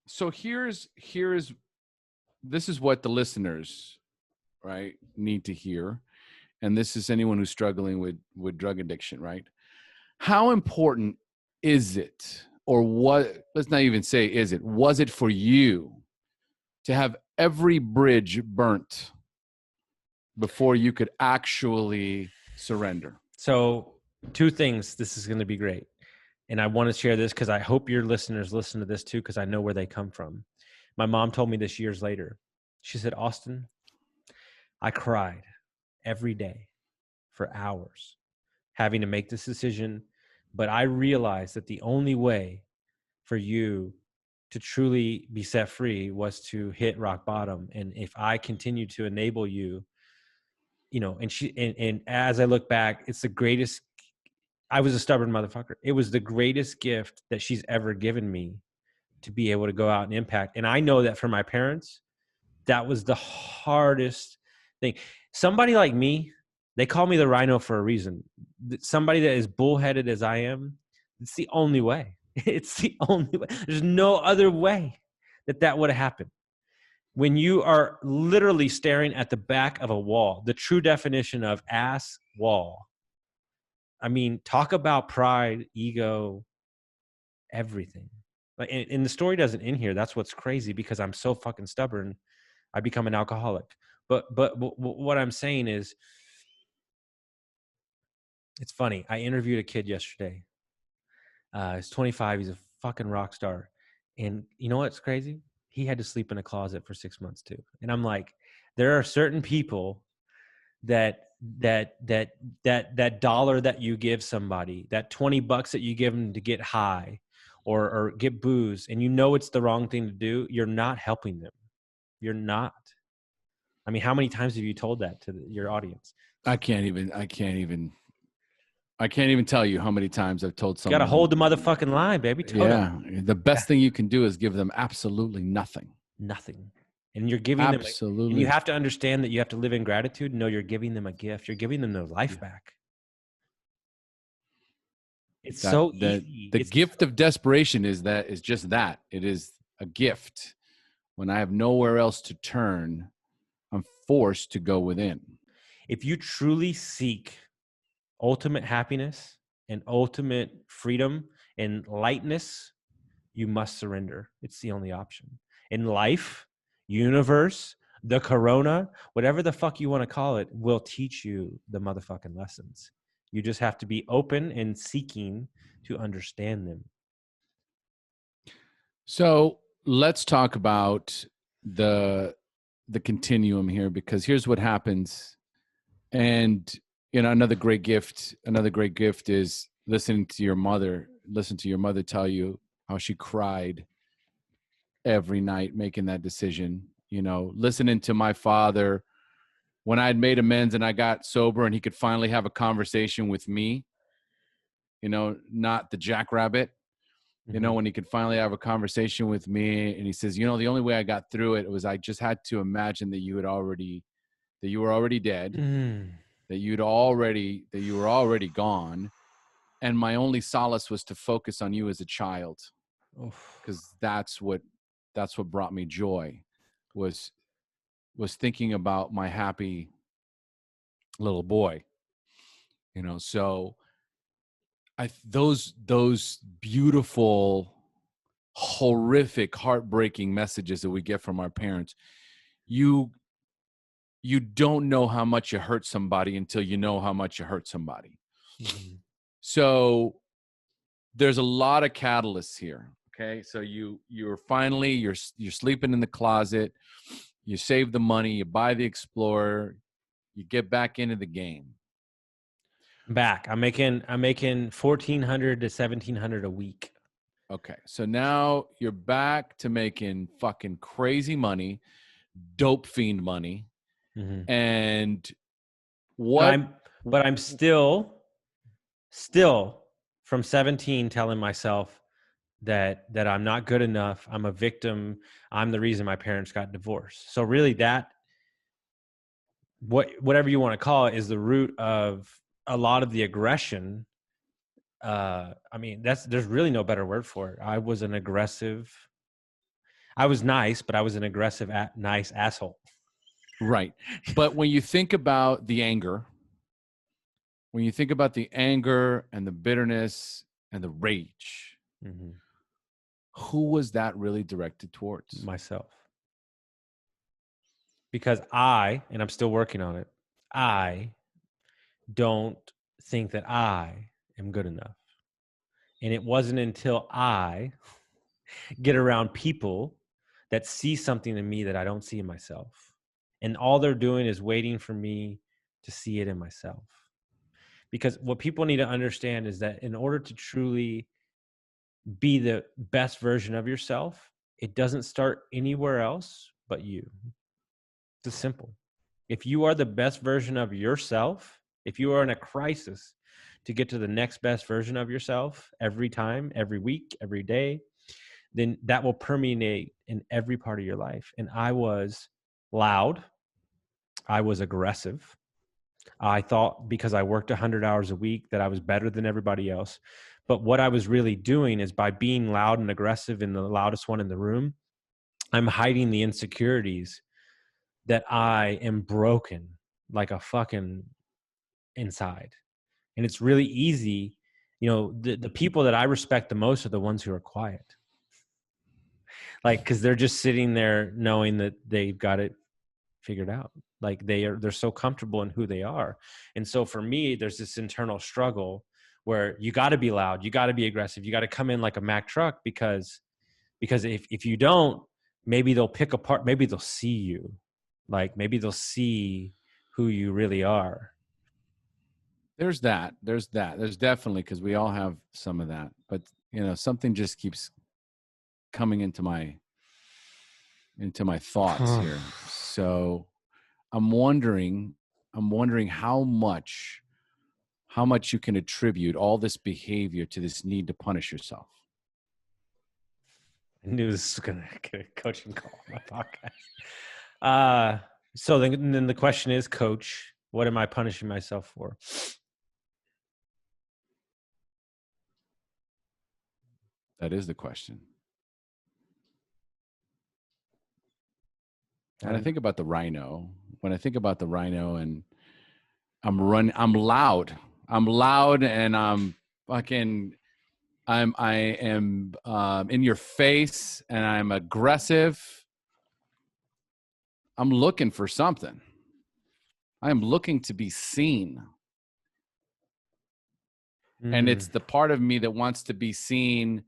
So this is what the listeners, right, need to hear. And this is anyone who's struggling with drug addiction, right? How important is it or what, let's not even say is it, was it for you to have every bridge burnt before you could actually surrender? So 2 things. This is going to be great. And I want to share this because I hope your listeners listen to this too, because I know where they come from. My mom told me this years later. She said, Austin, I cried every day for hours having to make this decision. But I realized that the only way for you to truly be set free was to hit rock bottom. And if I continue to enable you, and as I look back, it's the greatest. I was a stubborn motherfucker. It was the greatest gift that she's ever given me to be able to go out and impact. And I know that for my parents, that was the hardest thing. Somebody like me, they call me the rhino for a reason. Somebody that is bullheaded as I am, it's the only way. It's the only way. There's no other way that would have happened. When you are literally staring at the back of a wall, the true definition of ass wall. I mean, talk about pride, ego, everything. Like, and the story doesn't end here. That's what's crazy, because I'm so fucking stubborn. I become an alcoholic. But what I'm saying is, it's funny. I interviewed a kid yesterday. He's 25. He's a fucking rock star. And you know what's crazy? He had to sleep in a closet for 6 months too. And I'm like, there are certain people that dollar that you give somebody, that $20 that you give them to get high or get booze, and you know it's the wrong thing to do, you're not helping them. You're not. I mean, how many times have you told that to your audience? I can't even tell you how many times I've told someone. Got to hold the motherfucking line, baby. Yeah. The best thing you can do is give them absolutely nothing. Nothing. And you're giving them, and you have to understand that you have to live in gratitude. No, you're giving them a gift. You're giving them their life back. It's so easy. The gift of desperation is just that. It is a gift. When I have nowhere else to turn, I'm forced to go within. If you truly seek ultimate happiness and ultimate freedom and lightness, you must surrender. It's the only option. In life, universe, the corona, whatever the fuck you want to call it, will teach you the motherfucking lessons. You just have to be open and seeking to understand them. So let's talk about the continuum here, because here's what happens. And another great gift is listening to your mother tell you how she cried every night making that decision. Listening to my father when I had made amends and I got sober and he could finally have a conversation with me, not the jackrabbit, when he could finally have a conversation with me. And he says, the only way I got through it was I just had to imagine that you were already dead, that you were already gone. And my only solace was to focus on you as a child, because that's what brought me joy, was thinking about my happy little boy. So those beautiful, horrific, heartbreaking messages that we get from our parents, you don't know how much you hurt somebody until you know how much you hurt somebody. Mm-hmm. So there's a lot of catalysts here. Okay. So you're finally, you're sleeping in the closet, you save the money, you buy the Explorer, you get back into the game. I'm making $1,400 to $1,700 a week. Okay. So now you're back to making fucking crazy money, dope fiend money. Mm-hmm. And I'm still from 17 telling myself that I'm not good enough. I'm a victim. I'm the reason my parents got divorced. So really that, whatever you want to call it, is the root of a lot of the aggression. I mean, there's really no better word for it. I was nice, but I was an aggressive, nice asshole. Right. But when you think about the anger, and the bitterness and the rage, mm-hmm. Who was that really directed towards? Myself. Because and I'm still working on it, I don't think that I am good enough. And it wasn't until I get around people that see something in me that I don't see in myself. And all they're doing is waiting for me to see it in myself. Because what people need to understand is that in order to truly be the best version of yourself, it doesn't start anywhere else but you. It's simple. If you are the best version of yourself, if you are in a crisis to get to the next best version of yourself every time, every week, every day, then that will permeate in every part of your life. And I was loud. I was aggressive. I thought because I worked 100 hours a week that I was better than everybody else. But what I was really doing is by being loud and aggressive and the loudest one in the room, I'm hiding the insecurities that I am broken like a fucking inside. And it's really easy. The people that I respect the most are the ones who are quiet. Like, because they're just sitting there knowing that they've got it figured out. Like they're so comfortable in who they are. And so for me, there's this internal struggle where you got to be loud, you got to be aggressive, you got to come in like a Mack truck because if you don't, maybe they'll pick apart, maybe they'll see you, like maybe they'll see who you really are. There's definitely, because we all have some of that, but something just keeps coming into my thoughts here. So I'm wondering how much you can attribute all this behavior to this need to punish yourself. I knew this was going to get a coaching call on my podcast. So then the question is, Coach, what am I punishing myself for? That is the question. And I think about the rhino. When I think about the rhino and I'm loud, and I'm fucking, I am in your face and I'm aggressive. I'm looking for something. I am looking to be seen. And it's the part of me that wants to be seen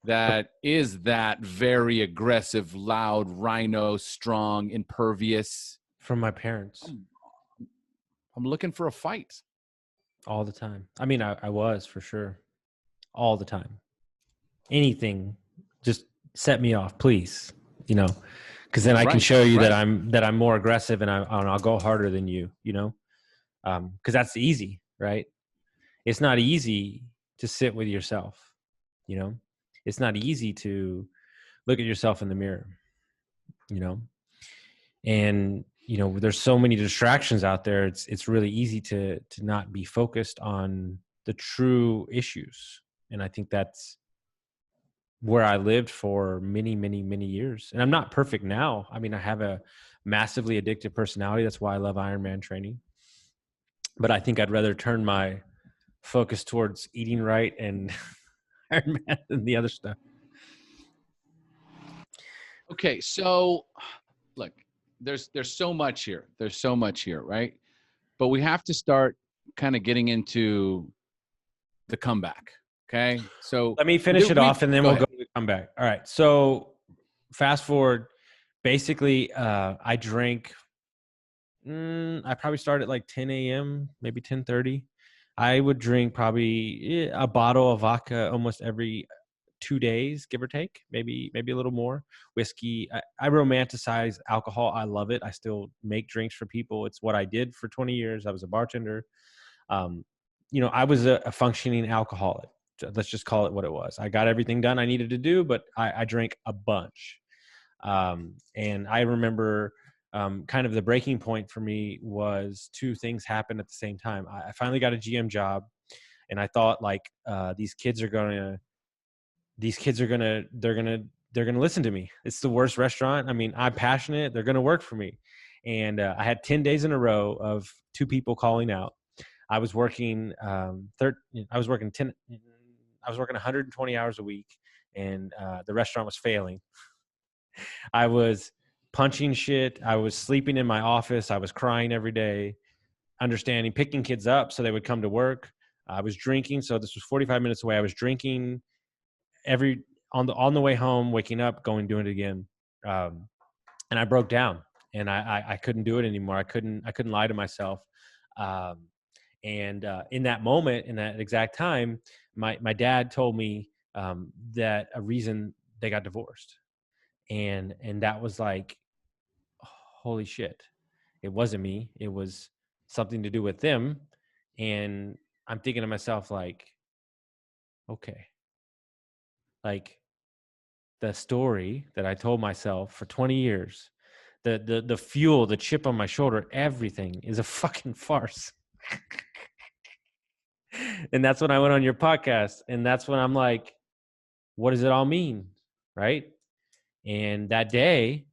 that is that very aggressive, loud, rhino, strong, impervious. From my parents. I'm looking for a fight. All the time. I mean, I was for sure. All the time. Anything, just set me off, please. Because then I can show you that I'm more aggressive and I'll go harder than you. Because that's easy, right? It's not easy to sit with yourself. It's not easy to look at yourself in the mirror. And there's so many distractions out there. It's really easy to not be focused on the true issues. And I think that's where I lived for many, many, many years. And I'm not perfect now. I mean, I have a massively addictive personality. That's why I love Ironman training. But I think I'd rather turn my focus towards eating right and Ironman than the other stuff. Okay, so look, there's so much here. There's so much here, right? But we have to start kind of getting into the comeback. Okay, so let me finish it off, and then we'll go to the comeback. All right. So fast forward. Basically, I drank. I probably started at like 10 a.m., maybe 10:30. I would drink probably a bottle of vodka almost every 2 days, give or take, maybe a little more. Whiskey. I romanticize alcohol. I love it. I still make drinks for people. It's what I did for 20 years. I was a bartender. I was a functioning alcoholic. Let's just call it what it was. I got everything done I needed to do, but I drank a bunch. And I remember kind of the breaking point for me was two things happened at the same time. I finally got a GM job, and I thought like these kids are gonna listen to me. It's the worst restaurant. I mean, I'm passionate. They're gonna work for me. And I had 10 days in a row of two people calling out. I was working 120 hours a week, and the restaurant was failing. I was punching shit. I was sleeping in my office. I was crying every day, picking kids up so they would come to work. I was drinking. So this was 45 minutes away. I was drinking on the way home, waking up, going, doing it again. And I broke down, and I couldn't do it anymore. I couldn't lie to myself. And in that moment, in that exact time, my dad told me that a reason they got divorced. And that was like, holy shit. It wasn't me. It was something to do with them. And I'm thinking to myself, like, okay, like the story that I told myself for 20 years, the fuel, the chip on my shoulder, everything is a fucking farce. And that's when I went on your podcast. And that's when I'm like, what does it all mean? Right. And that day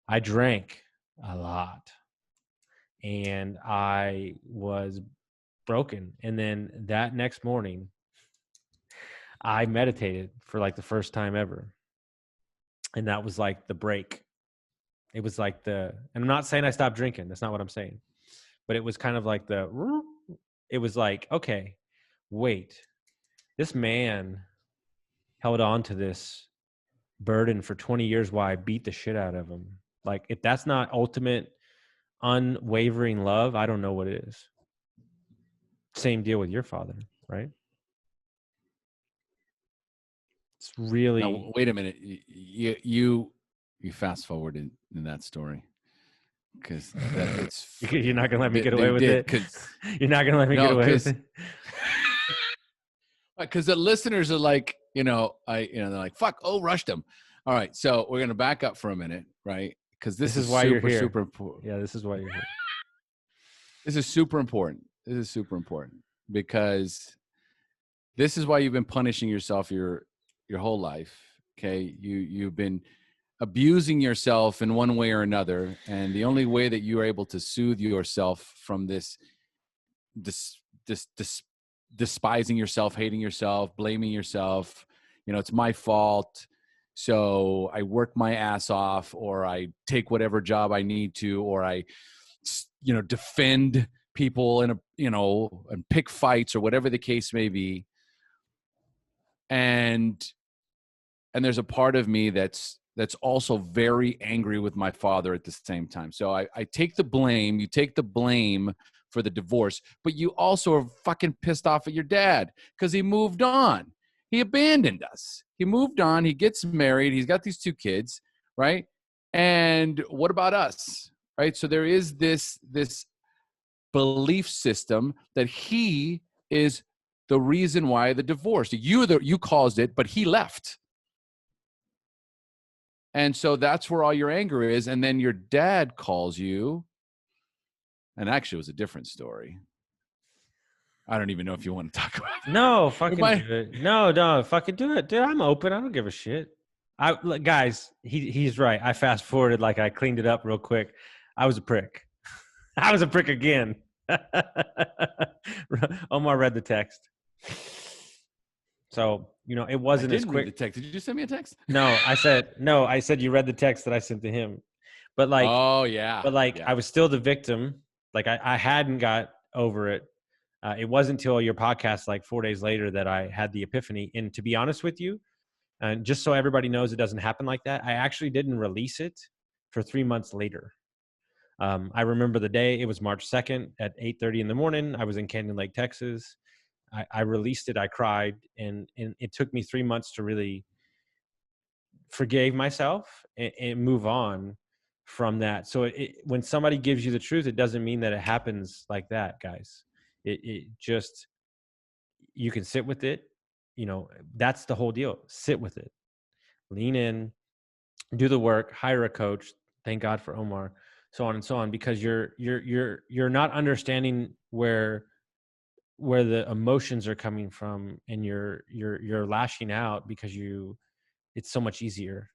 I drank a lot and I was broken. And then that next morning I meditated for like the first time ever. And that was like the break. It was like and I'm not saying I stopped drinking. That's not what I'm saying. But it was kind of like it was like, okay, wait, this man held on to this burden for 20 years while I beat the shit out of him. Like, if that's not ultimate unwavering love, I don't know what it is. Same deal with your father, right? It's really. Now, wait a minute. You fast forward in that story because it's. You're not gonna let me get away with it. You're not gonna let me get away with it. Because the listeners are like, they're like, fuck, rushed him. All right, so we're gonna back up for a minute, right? Because this is why you're here. Super important. Yeah, this is why you're here. This is super important. This is super important because this is why you've been punishing yourself your whole life. Okay, you've been abusing yourself in one way or another, and the only way that you are able to soothe yourself from this despising yourself, hating yourself, blaming yourself, it's my fault, so I work my ass off, or I take whatever job I need to, or I defend people and pick fights, or whatever the case may be. And there's a part of me that's also very angry with my father at the same time. So I take the blame. You take the blame for the divorce, but you also are fucking pissed off at your dad because he moved on. He abandoned us. He moved on. He gets married. He's got these 2 kids, right? And what about us, right? So there is this belief system that he is the reason why the divorce. You caused it, but he left. And so that's where all your anger is. And then your dad calls you. And actually, it was a different story. I don't even know if you want to talk about it. No, fucking do it. No, fucking do it. Dude, I'm open. I don't give a shit. Guys, he's right. I fast forwarded, like I cleaned it up real quick. I was a prick. I was a prick again. Omar read the text. So, it wasn't as quick. Read the text. Did you just send me a text? No, I said you read the text that I sent to him. But like, oh yeah. But like, yeah. I was still the victim. Like I hadn't got over it. It wasn't until your podcast, like 4 days later, that I had the epiphany. And to be honest with you, and just so everybody knows it doesn't happen like that, I actually didn't release it for 3 months later. I remember the day. It was March 2nd at 8:30 in the morning. I was in Canyon Lake, Texas. I released it. I cried, and it took me 3 months to really forgive myself and move on from that. So when somebody gives you the truth, it doesn't mean that it happens like that, guys. It just, you can sit with it. That's the whole deal. Sit with it, lean in, do the work, hire a coach. Thank God for Omar, so on and so on, because you're not understanding where the emotions are coming from, and you're lashing out because it's so much easier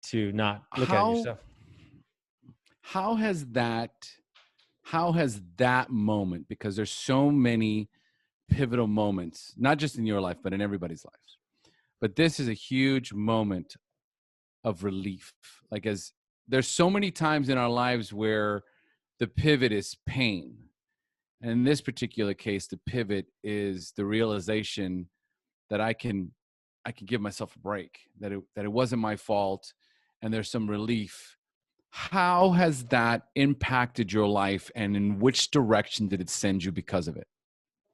to not look at yourself. How has that moment, because there's so many pivotal moments, not just in your life, but in everybody's lives, but this is a huge moment of relief. Like, as there's so many times in our lives where the pivot is pain. And in this particular case, the pivot is the realization that I can give myself a break, that it wasn't my fault, and there's some relief. How has that impacted your life, and in which direction did it send you because of it?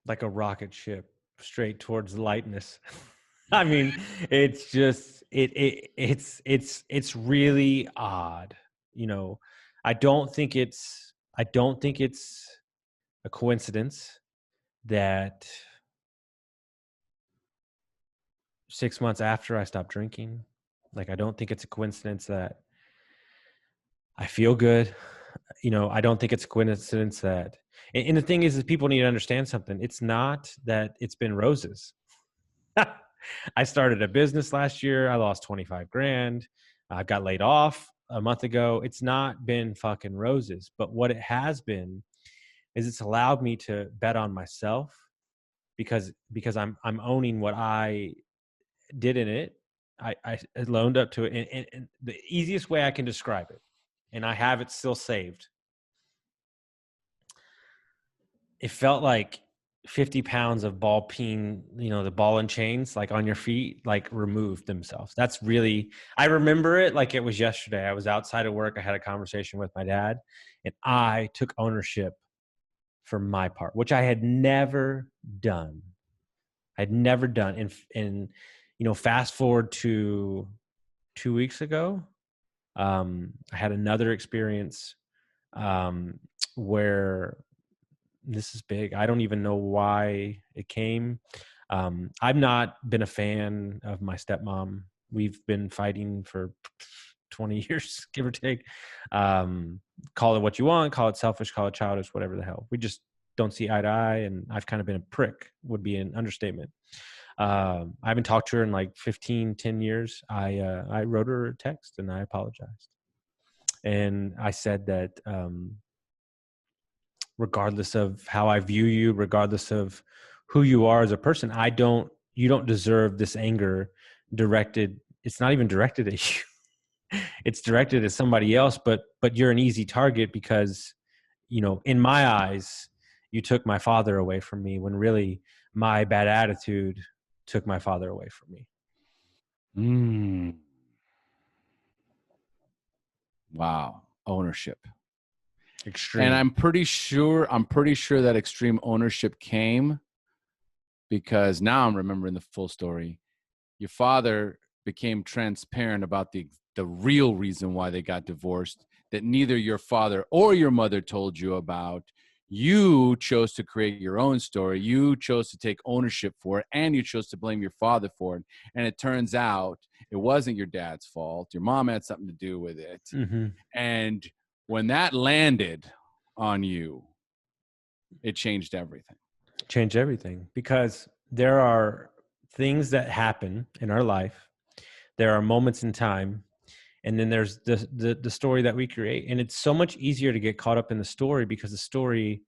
Like a rocket ship straight towards lightness. I mean, it's just it's really odd. You know, I don't think it's a coincidence that 6 months after I stopped drinking, like, I don't think it's a coincidence that I feel good. You know, I don't think it's a coincidence that, and the thing is people need to understand something. It's not that it's been roses. I started a business last year. I lost 25 grand. I got laid off a month ago. It's not been fucking roses, but what it has been is it's allowed me to bet on myself because I'm owning what I did in it. I loaned up to it. And the easiest way I can describe it, and I have it still saved, it felt like 50 pounds of ball peen, you know, the ball and chains like on your feet, like removed themselves. That's really, I remember it like it was yesterday. I was outside of work. I had a conversation with my dad and I took ownership for my part, which I had never done. I'd never done. And, you know, fast forward to 2 weeks ago, I had another experience where this is big. I don't even know why it came. I've not been a fan of my stepmom. We've been fighting for 20 years, give or take. Call it what you want, call it selfish, call it childish, whatever the hell. We just don't see eye to eye, and I've kind of been a prick, would be an understatement. I haven't talked to her in like 10 years. I wrote her a text and I apologized. And I said that regardless of how I view you, regardless of who you are as a person, you don't deserve this anger directed. It's not even directed at you. It's directed at somebody else, but you're an easy target because, you know, in my eyes, you took my father away from me when really my bad attitude took my father away from me. Wow. Ownership. Extreme. And I'm pretty sure that extreme ownership came because now I'm remembering the full story. Your father became transparent about the real reason why they got divorced that neither your father or your mother told you about. You chose to create your own story. You chose to take ownership for it, and you chose to blame your father for it. And it turns out it wasn't your dad's fault. Your mom had something to do with it. Mm-hmm. And when that landed on you, it changed everything. Change everything, because there are things that happen in our life. There are moments in time, and then there's the story that we create. And it's so much easier to get caught up in the story because the story,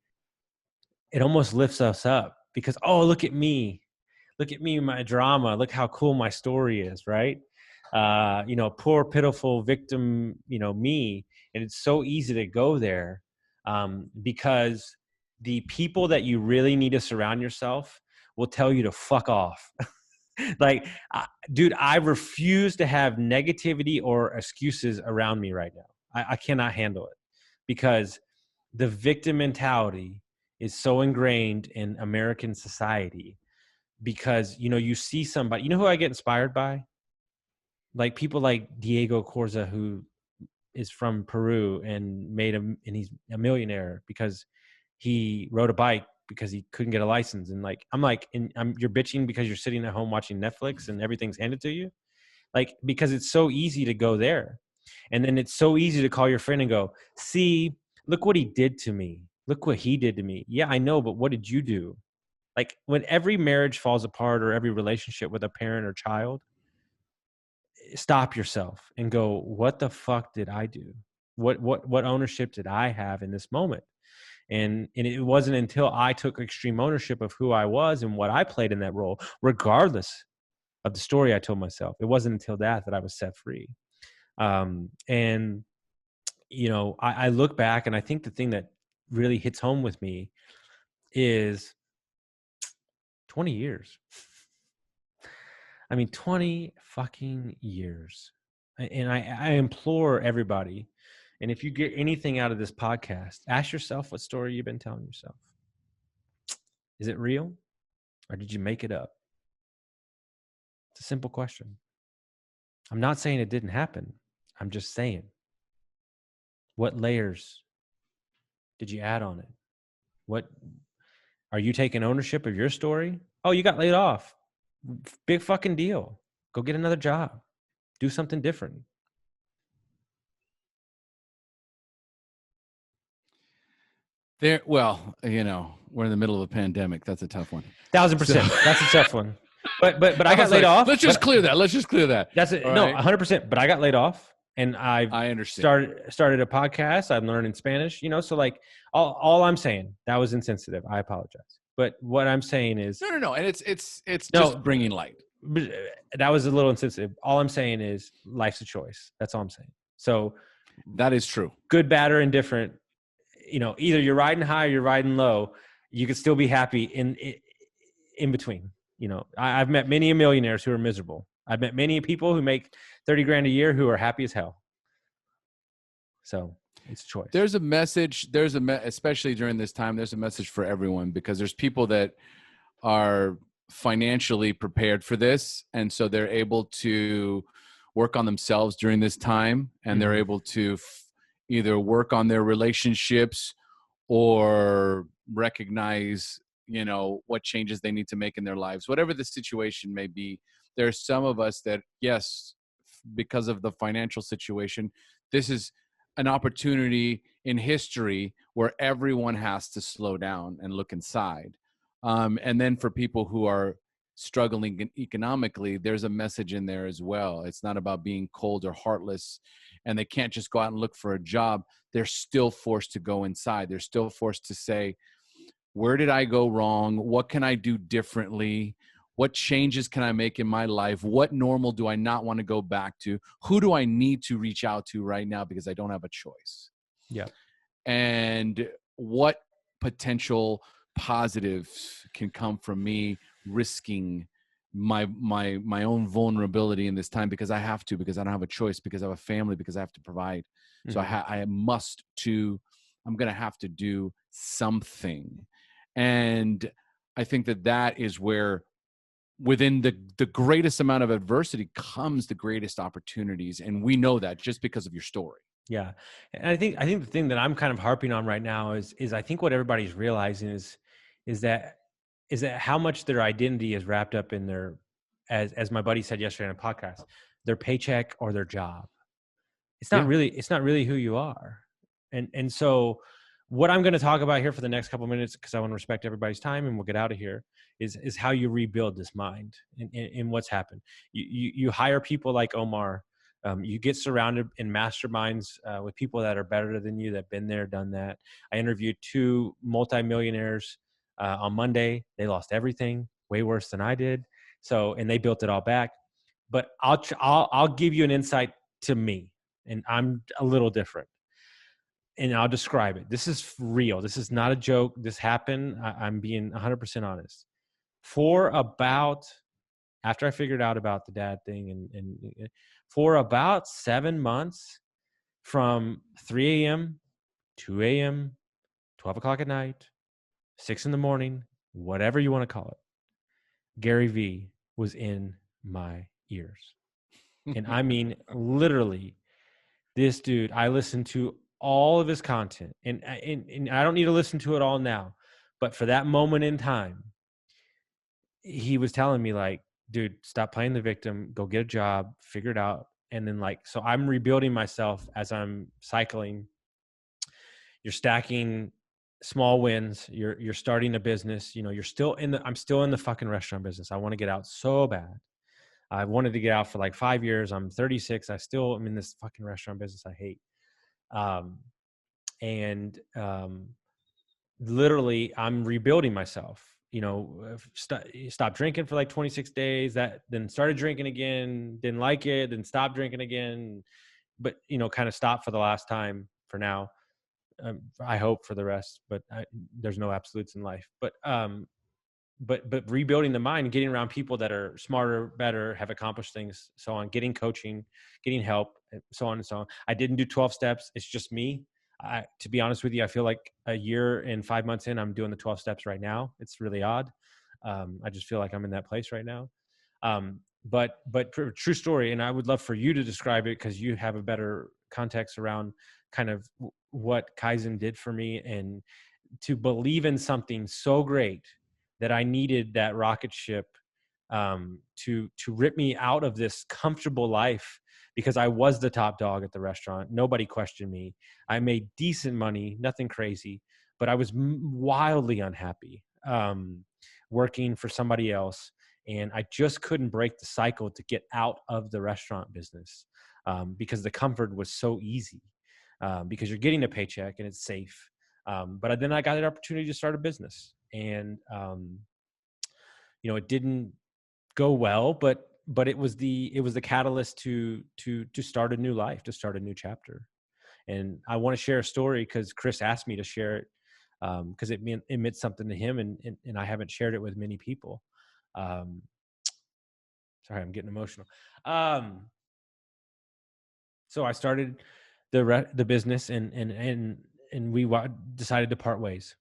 it almost lifts us up because, oh, look at me, my drama, look how cool my story is, right? You know, poor pitiful victim, you know, me. And it's so easy to go there because the people that you really need to surround yourself will tell you to fuck off. Like, dude, I refuse to have negativity or excuses around me right now. I cannot handle it because the victim mentality is so ingrained in American society. Because, you know, you see somebody, you know who I get inspired by? Like people like Diego Corza, who is from Peru and and he's a millionaire because he rode a bike because he couldn't get a license. And like, you're bitching because you're sitting at home watching Netflix and everything's handed to you. Like, because it's so easy to go there. And then it's so easy to call your friend and go, see, look what he did to me. Look what he did to me. Yeah, I know, but what did you do? Like, when every marriage falls apart or every relationship with a parent or child, stop yourself and go, what the fuck did I do? What ownership did I have in this moment? And it wasn't until I took extreme ownership of who I was and what I played in that role, regardless of the story I told myself. It wasn't until that I was set free. And, you know, I look back and I think the thing that really hits home with me is 20 years. I mean, 20 fucking years. And I implore everybody, and if you get anything out of this podcast, ask yourself what story you've been telling yourself. Is it real, or did you make it up? It's a simple question. I'm not saying it didn't happen. I'm just saying, what layers did you add on it? What are you taking ownership of your story? Oh, you got laid off. Big fucking deal. Go get another job. Do something different. Well, you know, we're in the middle of a pandemic. That's a tough one. 1,000%. That's a tough one. But I got laid like, off. Let's just clear that. Let's just clear that. That's it. All No, right? 100%. But I got laid off, and I understand. started a podcast. I'm learning Spanish. You know, so like all I'm saying, that was insensitive. I apologize. But what I'm saying is no, and it's just bringing light. That was a little insensitive. All I'm saying is life's a choice. That's all I'm saying. So that is true. Good, bad, or indifferent. You know, either you're riding high or you're riding low. You could still be happy in between. You know, I've met many millionaires who are miserable. I've met many people who make 30 grand a year who are happy as hell. So it's a choice. There's a message. Especially during this time, there's a message for everyone, because there's people that are financially prepared for this, and so they're able to work on themselves during this time, and they're able to either work on their relationships or recognize, you know, what changes they need to make in their lives, whatever the situation may be. There's some of us that, yes, because of the financial situation, this is an opportunity in history where everyone has to slow down and look inside. And then for people who are struggling economically, there's a message in there as well. It's not about being cold or heartless, and they can't just go out and look for a job. They're still forced to go inside. They're still forced to say, where did I go wrong? What can I do differently? What changes can I make in my life? What normal do I not want to go back to? Who do I need to reach out to right now because I don't have a choice? Yeah. And what potential positives can come from me risking my own vulnerability in this time, because I have to, because I don't have a choice, because I have a family, because I have to provide. So I'm going to have to do something. And I think that is where, within the greatest amount of adversity comes the greatest opportunities. And we know that just because of your story. Yeah. And I think the thing that I'm kind of harping on right now is I think what everybody's realizing is that how much their identity is wrapped up in their, as my buddy said yesterday on a podcast, their paycheck or their job. It's not really who you are. And so what I'm going to talk about here for the next couple of minutes, because I want to respect everybody's time and we'll get out of here, is how you rebuild this mind in what's happened. You hire people like Omar. You get surrounded in masterminds with people that are better than you, that've been there, done that. I interviewed 2 multimillionaires on Monday. They lost everything, way worse than I did. So, and they built it all back. But I'll give you an insight to me, and I'm a little different. And I'll describe it. This is real. This is not a joke. This happened. I'm being 100% honest. After I figured out about the dad thing, and for about 7 months, from 3 a.m., 2 a.m., 12 o'clock at night, 6 in the morning, whatever you want to call it, Gary V was in my ears. And I mean, literally, this dude, I listened to all of his content, and I don't need to listen to it all now, but for that moment in time, he was telling me, like, dude, stop playing the victim, go get a job, figure it out. And then, like, so I'm rebuilding myself as I'm cycling. You're stacking small wins. You're starting a business. You know, I'm still in the fucking restaurant business. I want to get out so bad. I wanted to get out for like 5 years. I'm 36. I still am in this fucking restaurant business I hate. Literally, I'm rebuilding myself. stopped drinking for like 26 days, then started drinking again, didn't like it, then stopped drinking again, but, kind of stopped for the last time for now. I hope for the rest, but there's no absolutes in life. But rebuilding the mind, getting around people that are smarter, better, have accomplished things, so on, getting coaching, getting help, so on and so on. I didn't do 12 steps. It's just me. To be honest with you, I feel like a year and 5 months in, I'm doing the 12 steps right now. It's really odd. I just feel like I'm in that place right now. But true story. And I would love for you to describe it, because you have a better context around kind of what Kaizen did for me, and to believe in something so great that I needed that rocket ship to rip me out of this comfortable life, because I was the top dog at the restaurant. Nobody questioned me. I made decent money, nothing crazy, but I was wildly unhappy working for somebody else. And I just couldn't break the cycle to get out of the restaurant business because the comfort was so easy, because you're getting a paycheck and it's safe. But then I got an opportunity to start a business, and it didn't go well, but it was the catalyst to start a new life, to start a new chapter. And I want to share a story because Chris asked me to share it, because it meant something to him, and I haven't shared it with many people. Sorry, I'm getting emotional. So I started the business, and we decided to part ways.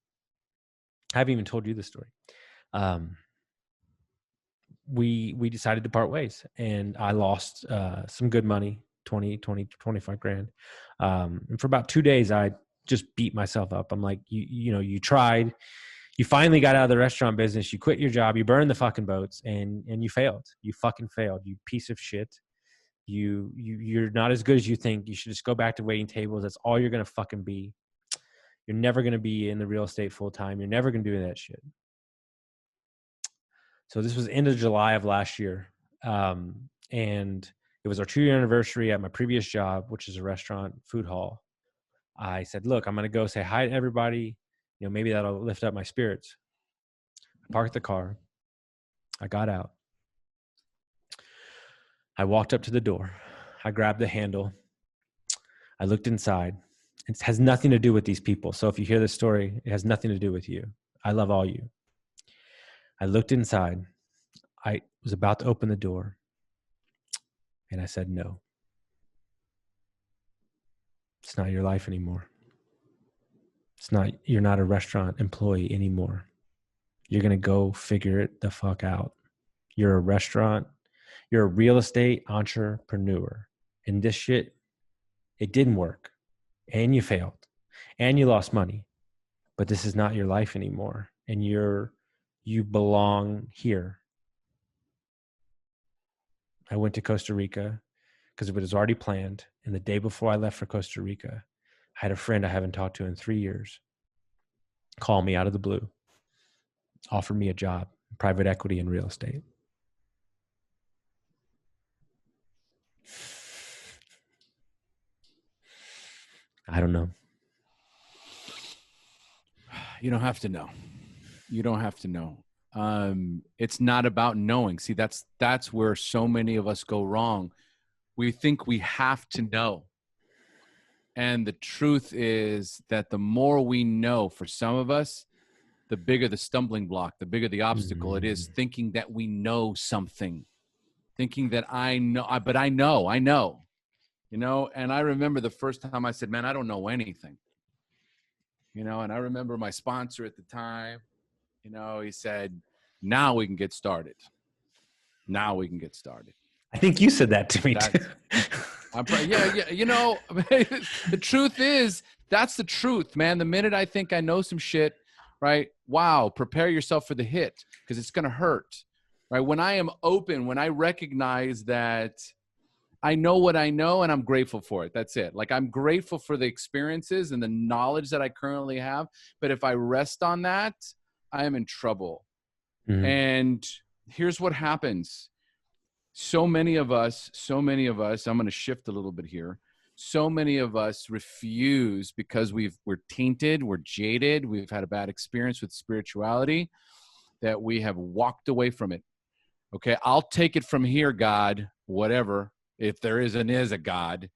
I haven't even told you the story. We decided to part ways, and I lost some good money, 25 grand. And for about 2 days, I just beat myself up. I'm like, you tried, you finally got out of the restaurant business, you quit your job, you burned the fucking boats, and you failed. You fucking failed, you piece of shit. You're not as good as you think. You should just go back to waiting tables. That's all you're going to fucking be. You're never going to be in the real estate full time. You're never going to do that shit. So this was end of July of last year. And it was our 2-year anniversary at my previous job, which is a restaurant food hall. I said, look, I'm going to go say hi to everybody. Maybe that'll lift up my spirits. I parked the car. I got out. I walked up to the door. I grabbed the handle. I looked inside. It has nothing to do with these people. So if you hear this story, it has nothing to do with you. I love all you. I looked inside. I was about to open the door, and I said, no. It's not your life anymore. You're not a restaurant employee anymore. You're going to go figure it the fuck out. You're a real estate entrepreneur. And this shit, it didn't work. And you failed. And you lost money. But this is not your life anymore. And you belong here. I went to Costa Rica because it was already planned. And the day before I left for Costa Rica, I had a friend I haven't talked to in 3 years call me out of the blue, offer me a job, private equity and real estate. I don't know. You don't have to know. You don't have to know. It's not about knowing. See, that's where so many of us go wrong. We think we have to know. And the truth is that the more we know, for some of us, the bigger the stumbling block, the bigger the obstacle it is, thinking that we know something, thinking that I know, but I know, and I remember the first time I said, man, I don't know anything, and I remember my sponsor at the time, he said, now we can get started. Now we can get started. I think you said that to me too. Yeah. The truth is, that's the truth, man. The minute I think I know some shit, right? Wow, prepare yourself for the hit because it's going to hurt, right? When I am open, when I recognize that I know what I know and I'm grateful for it. That's it. Like, I'm grateful for the experiences and the knowledge that I currently have. But if I rest on that, I am in trouble. Mm-hmm. And here's what happens. So many of us, I'm going to shift a little bit here. So many of us refuse because we're tainted, we're jaded, we've had a bad experience with spirituality, that we have walked away from it. Okay, I'll take it from here, God, whatever, if there is a God.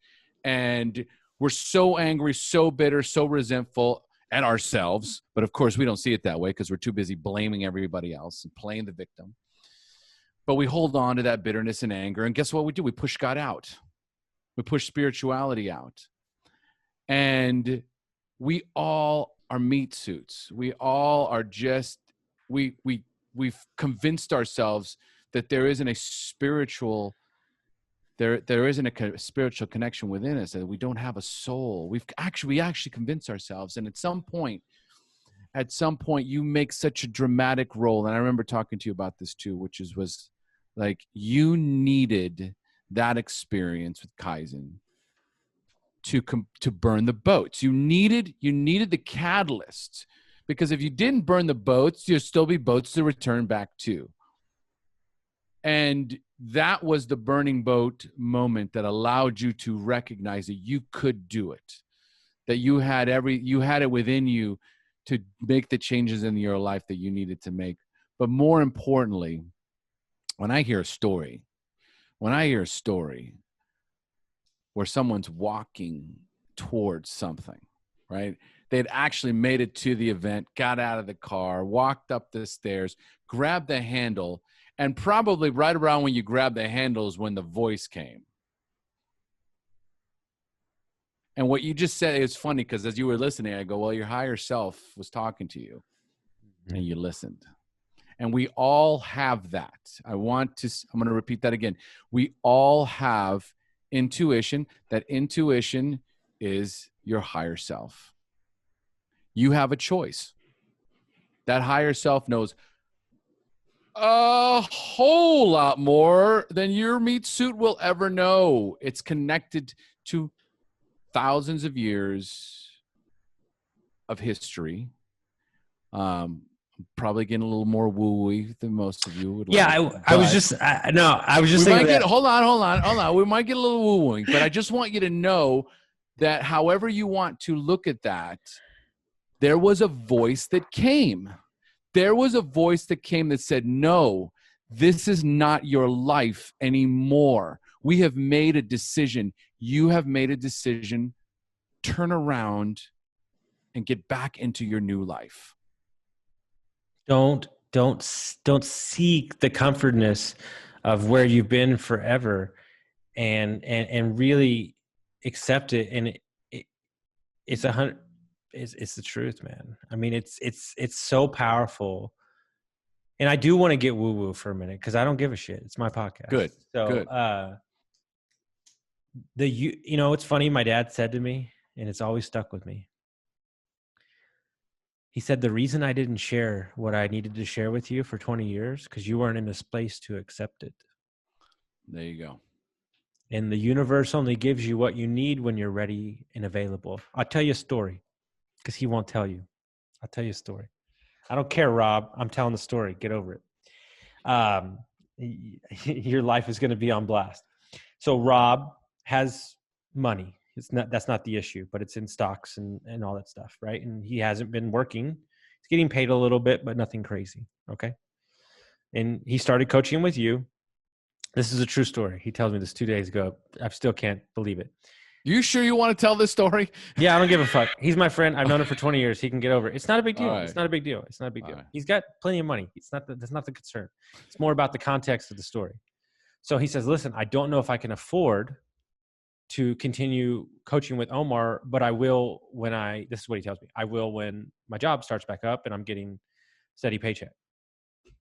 And we're so angry, so bitter, so resentful at ourselves. But of course, we don't see it that way because we're too busy blaming everybody else and playing the victim. But we hold on to that bitterness and anger. And guess what we do? We push God out. We push spirituality out. And we all are meat suits. We all are just, we've convinced ourselves that there isn't a spiritual spiritual connection within us, that we don't have a soul. We actually convince ourselves. And at some point, you make such a dramatic role. And I remember talking to you about this too, which was like, you needed that experience with Kaizen to burn the boats. You needed the catalyst, because if you didn't burn the boats, there'd still be boats to return back to. And that was the burning boat moment that allowed you to recognize that you could do it, that you had it within you to make the changes in your life that you needed to make. But more importantly, when I hear a story where someone's walking towards something, right? They'd actually made it to the event, got out of the car, walked up the stairs, grabbed the handle, and probably right around when you grab the handle is when the voice came. And what you just said is funny, because as you were listening, I go, well, your higher self was talking to you, and you listened. And we all have that. I'm going to repeat that again. We all have intuition. That intuition is your higher self. You have a choice. That higher self knows a whole lot more than your meat suit will ever know. It's connected to thousands of years of history. Probably getting a little more woo-woo than most of you would like. I was just saying that. Hold on. We might get a little woo-wooing, but I just want you to know that however you want to look at that, there was a voice that came. There was a voice that came that said, no, this is not your life anymore. We have made a decision. You have made a decision. Turn around and get back into your new life. Don't seek the comfortness of where you've been forever, and really accept it. And it's the truth, man. I mean, it's so powerful. And I do want to get woo woo for a minute, because I don't give a shit. It's my podcast. Good. So, good. It's funny. My dad said to me, and it's always stuck with me. He said, the reason I didn't share what I needed to share with you for 20 years, because you weren't in this place to accept it. There you go. And the universe only gives you what you need when you're ready and available. I'll tell you a story, because he won't tell you. I'll tell you a story. I don't care, Rob. I'm telling the story. Get over it. Your life is going to be on blast. So Rob has money. That's not the issue, but it's in stocks and all that stuff, right? And he hasn't been working. He's getting paid a little bit, but nothing crazy, okay? And he started coaching with you. This is a true story. He tells me this 2 days ago. I still can't believe it. You sure you want to tell this story? Yeah, I don't give a fuck. He's my friend. I've known him for 20 years. He can get over it. It's not a big deal. Right. It's not a big deal. It's not a big deal. Right. He's got plenty of money. That's not the concern. It's more about the context of the story. So he says, listen, I don't know if I can afford to continue coaching with Omar, but I will this is what he tells me, I will when my job starts back up and I'm getting steady paycheck.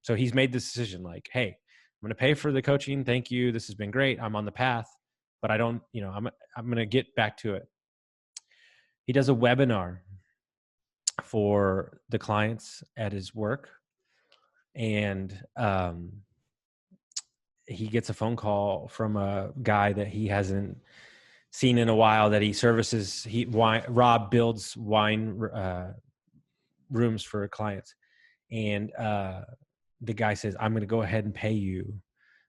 So he's made this decision like, hey, I'm going to pay for the coaching. Thank you. This has been great. I'm on the path, but I don't, I'm going to get back to it. He does a webinar for the clients at his work. And he gets a phone call from a guy that he hasn't seen in a while, that he services. Rob builds wine rooms for clients. And the guy says, I'm going to go ahead and pay you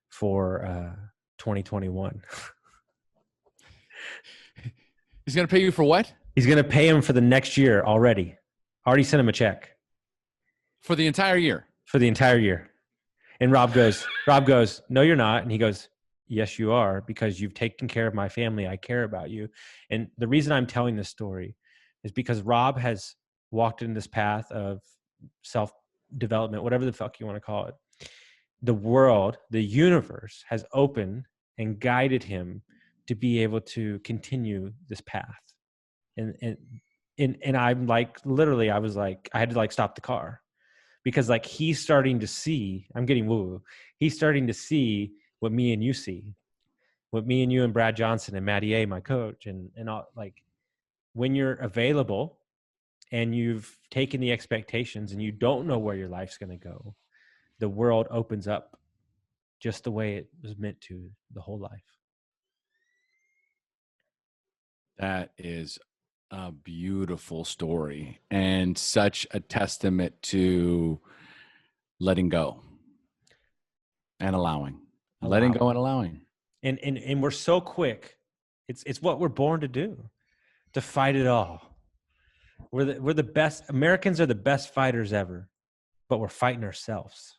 for 2021. He's going to pay you for what? He's going to pay him for the next year already. Already sent him a check. For the entire year? for the entire year. And Rob goes, no, you're not. And he goes, yes, you are, because you've taken care of my family. I care about you. And the reason I'm telling this story is because Rob has walked in this path of self-development, whatever the fuck you want to call it. The world, the universe has opened and guided him to be able to continue this path. And I'm like, literally, I was like, I had to like stop the car because like he's starting to see, I'm getting woo-woo. He's starting to see what me and you see, what me and you and Brad Johnson and Matty A, my coach, and all, like when you're available and you've taken the expectations and you don't know where your life's going to go, the world opens up just the way it was meant to the whole life. That is a beautiful story and such a testament to letting go and allowing. Letting go and allowing. And we're so quick. It's what we're born to do, to fight it all. We're the best. Americans are the best fighters ever, but we're fighting ourselves.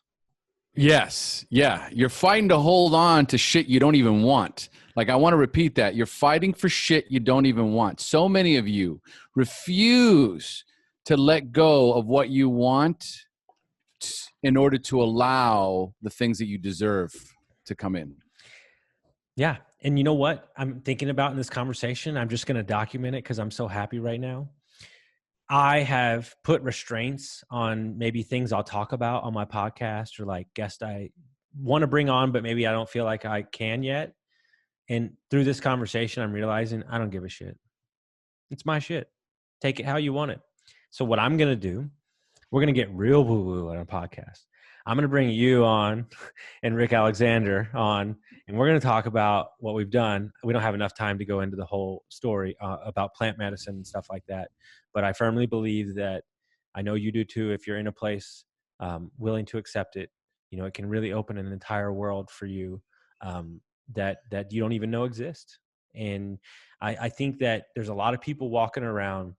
Yes. Yeah. You're fighting to hold on to shit you don't even want. Like, I want to repeat that. You're fighting for shit you don't even want. So many of you refuse to let go of what you want in order to allow the things that you deserve to come in. Yeah. And you know what I'm thinking about in this conversation? I'm just going to document it because I'm so happy right now. I have put restraints on maybe things I'll talk about on my podcast or like guests I want to bring on, but maybe I don't feel like I can yet. And through this conversation, I'm realizing I don't give a shit. It's my shit. Take it how you want it. So what I'm going to do, we're going to get real woo-woo on our podcast. I'm going to bring you on and Rick Alexander on, and we're going to talk about what we've done. We don't have enough time to go into the whole story about plant medicine and stuff like that. But I firmly believe that, I know you do too, if you're in a place willing to accept it, you know, it can really open an entire world for you that you don't even know exist. And I think that there's a lot of people walking around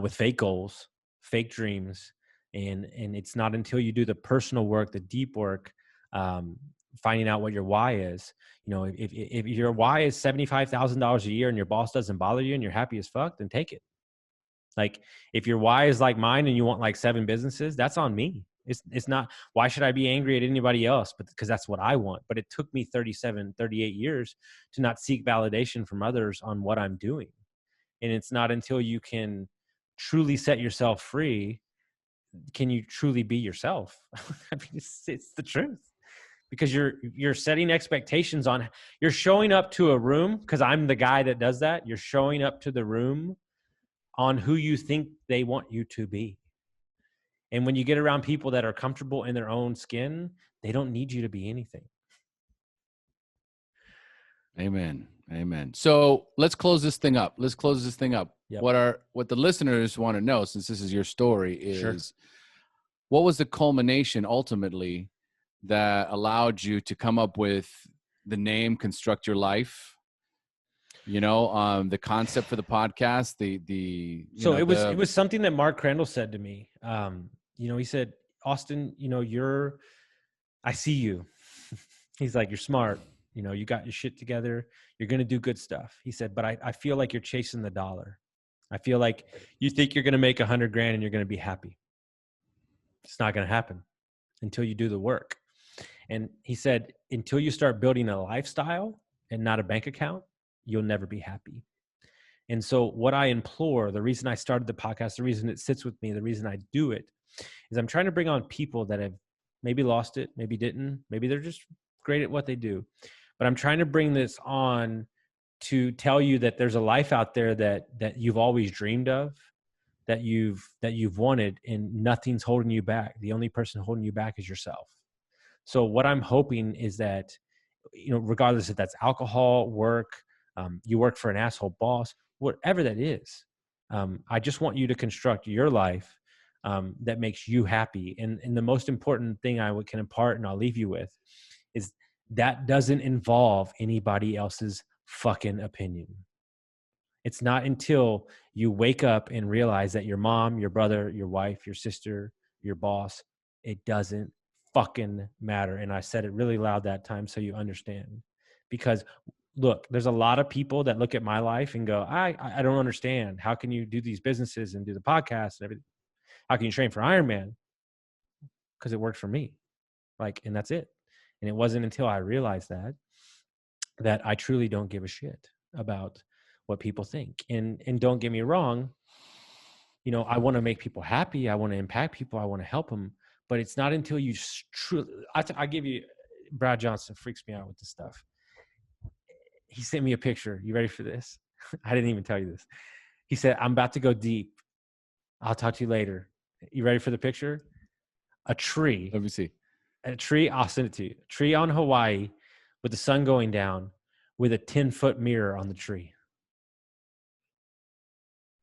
with fake goals, fake dreams. And it's not until you do the personal work, the deep work, finding out what your why is. You know, if your why is $75,000 a year and your boss doesn't bother you and you're happy as fuck, then take it. Like if your why is like mine and you want like 7 businesses, that's on me. It's not, why should I be angry at anybody else? But because that's what I want. But it took me 38 years to not seek validation from others on what I'm doing. And it's not until you can truly set yourself free can you truly be yourself. I mean, it's the truth, because you're setting expectations on, you're showing up to a room, because I'm the guy that does that. You're showing up to the room on who you think they want you to be. And when you get around people that are comfortable in their own skin, they don't need you to be anything. Amen. Amen. So let's close this thing up. Yep. What the listeners want to know, since this is your story, is sure, what was the culmination ultimately that allowed you to come up with the name Construct Your Life? You know, the concept for the podcast, it was something that Mark Crandall said to me. You know, he said, Austin, you know, I see you. He's like, you're smart. You know, you got your shit together. You're going to do good stuff. He said, but I feel like you're chasing the dollar. I feel like you think you're going to make $100,000 and you're going to be happy. It's not going to happen until you do the work. And he said, until you start building a lifestyle and not a bank account, you'll never be happy. And so what I implore, the reason I started the podcast, the reason it sits with me, the reason I do it, is I'm trying to bring on people that have maybe lost it, maybe didn't, maybe they're just great at what they do. But I'm trying to bring this on to tell you that there's a life out there that you've always dreamed of, that you've wanted, and nothing's holding you back. The only person holding you back is yourself. So what I'm hoping is that, you know, regardless if that's alcohol, work, you work for an asshole boss, whatever that is, I just want you to construct your life that makes you happy. And the most important thing I can impart, and I'll leave you with, is that doesn't involve anybody else's fucking opinion. It's not until you wake up and realize that your mom, your brother, your wife, your sister, your boss, It doesn't fucking matter. And I said it really loud that time so you understand. Because look, there's a lot of people that look at my life and go, I don't understand. How can you do these businesses and do the podcast and everything? How can you train for Ironman? Because it worked for me. Like, and that's it. And it wasn't until I realized that I truly don't give a shit about what people think. And don't get me wrong, you know, I want to make people happy. I want to impact people. I want to help them. But it's not until you truly, I give you, Brad Johnson freaks me out with this stuff. He sent me a picture. You ready for this? I didn't even tell you this. He said, I'm about to go deep. I'll talk to you later. You ready for the picture? A tree. Let me see. A tree, I'll send it to you. A tree on Hawaii with the sun going down with a 10-foot mirror on the tree.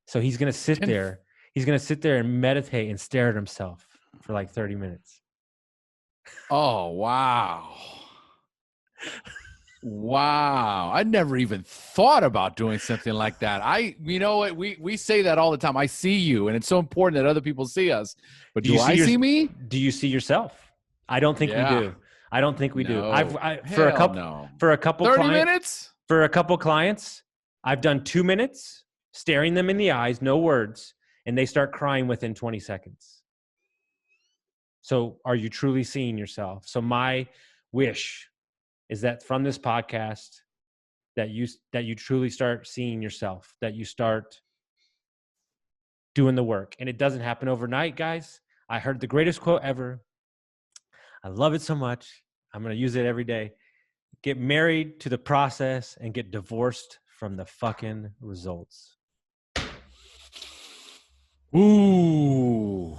So he's going to sit there. He's going to sit there and meditate and stare at himself for like 30 minutes. Oh, wow. Wow. I never even thought about doing something like that. You know what? We say that all the time. I see you, and it's so important that other people see us. But do I see me? Do you see yourself? I don't think we do. I don't think we do. For a couple 30 minutes? For a couple clients, I've done 2 minutes staring them in the eyes, no words, and they start crying within 20 seconds. So are you truly seeing yourself? So my wish is that from this podcast, that you truly start seeing yourself, that you start doing the work. And it doesn't happen overnight, guys. I heard the greatest quote ever. I love it so much. I'm going to use it every day. Get married to the process and get divorced from the fucking results. Ooh,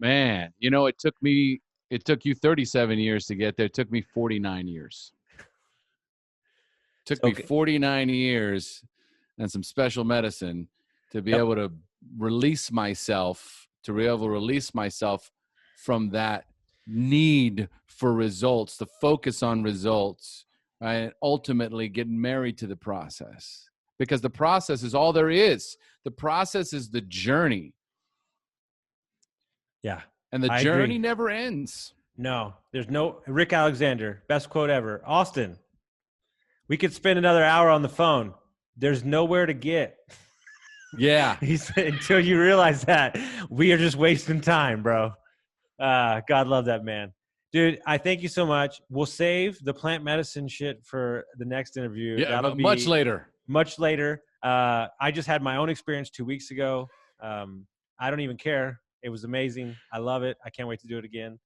man. You know, it took you 37 years to get there. It took me 49 years. It took me 49 years and some special medicine to be able to release myself, from that need for results, the focus on results, right? And ultimately get married to the process. Because the process is all there is. The process is the journey. Yeah. And the journey never ends. No, there's no Rick Alexander, best quote ever. Austin, we could spend another hour on the phone. There's nowhere to get. Yeah. He said, until you realize that, we are just wasting time, bro. God love that man. Dude, I thank you so much. We'll save the plant medicine shit for the next interview. Yeah, that'll be much later. Much later. I just had my own experience 2 weeks ago. I don't even care. It was amazing. I love it. I can't wait to do it again.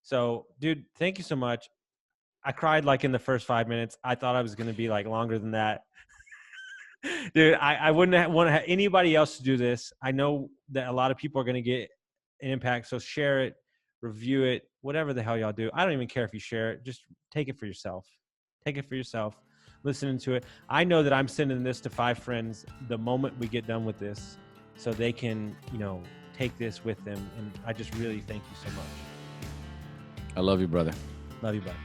So, dude, thank you so much. I cried like in the first 5 minutes. I thought I was going to be like longer than that. Dude, I wouldn't want to have anybody else to do this. I know that a lot of people are going to get an impact. So share it, review it, whatever the hell y'all do. I don't even care if you share it. Just take it for yourself. Take it for yourself. Listening to it. I know that I'm sending this to 5 friends the moment we get done with this so they can, take this with them. And I just really thank you so much. I love you, brother. Love you, buddy.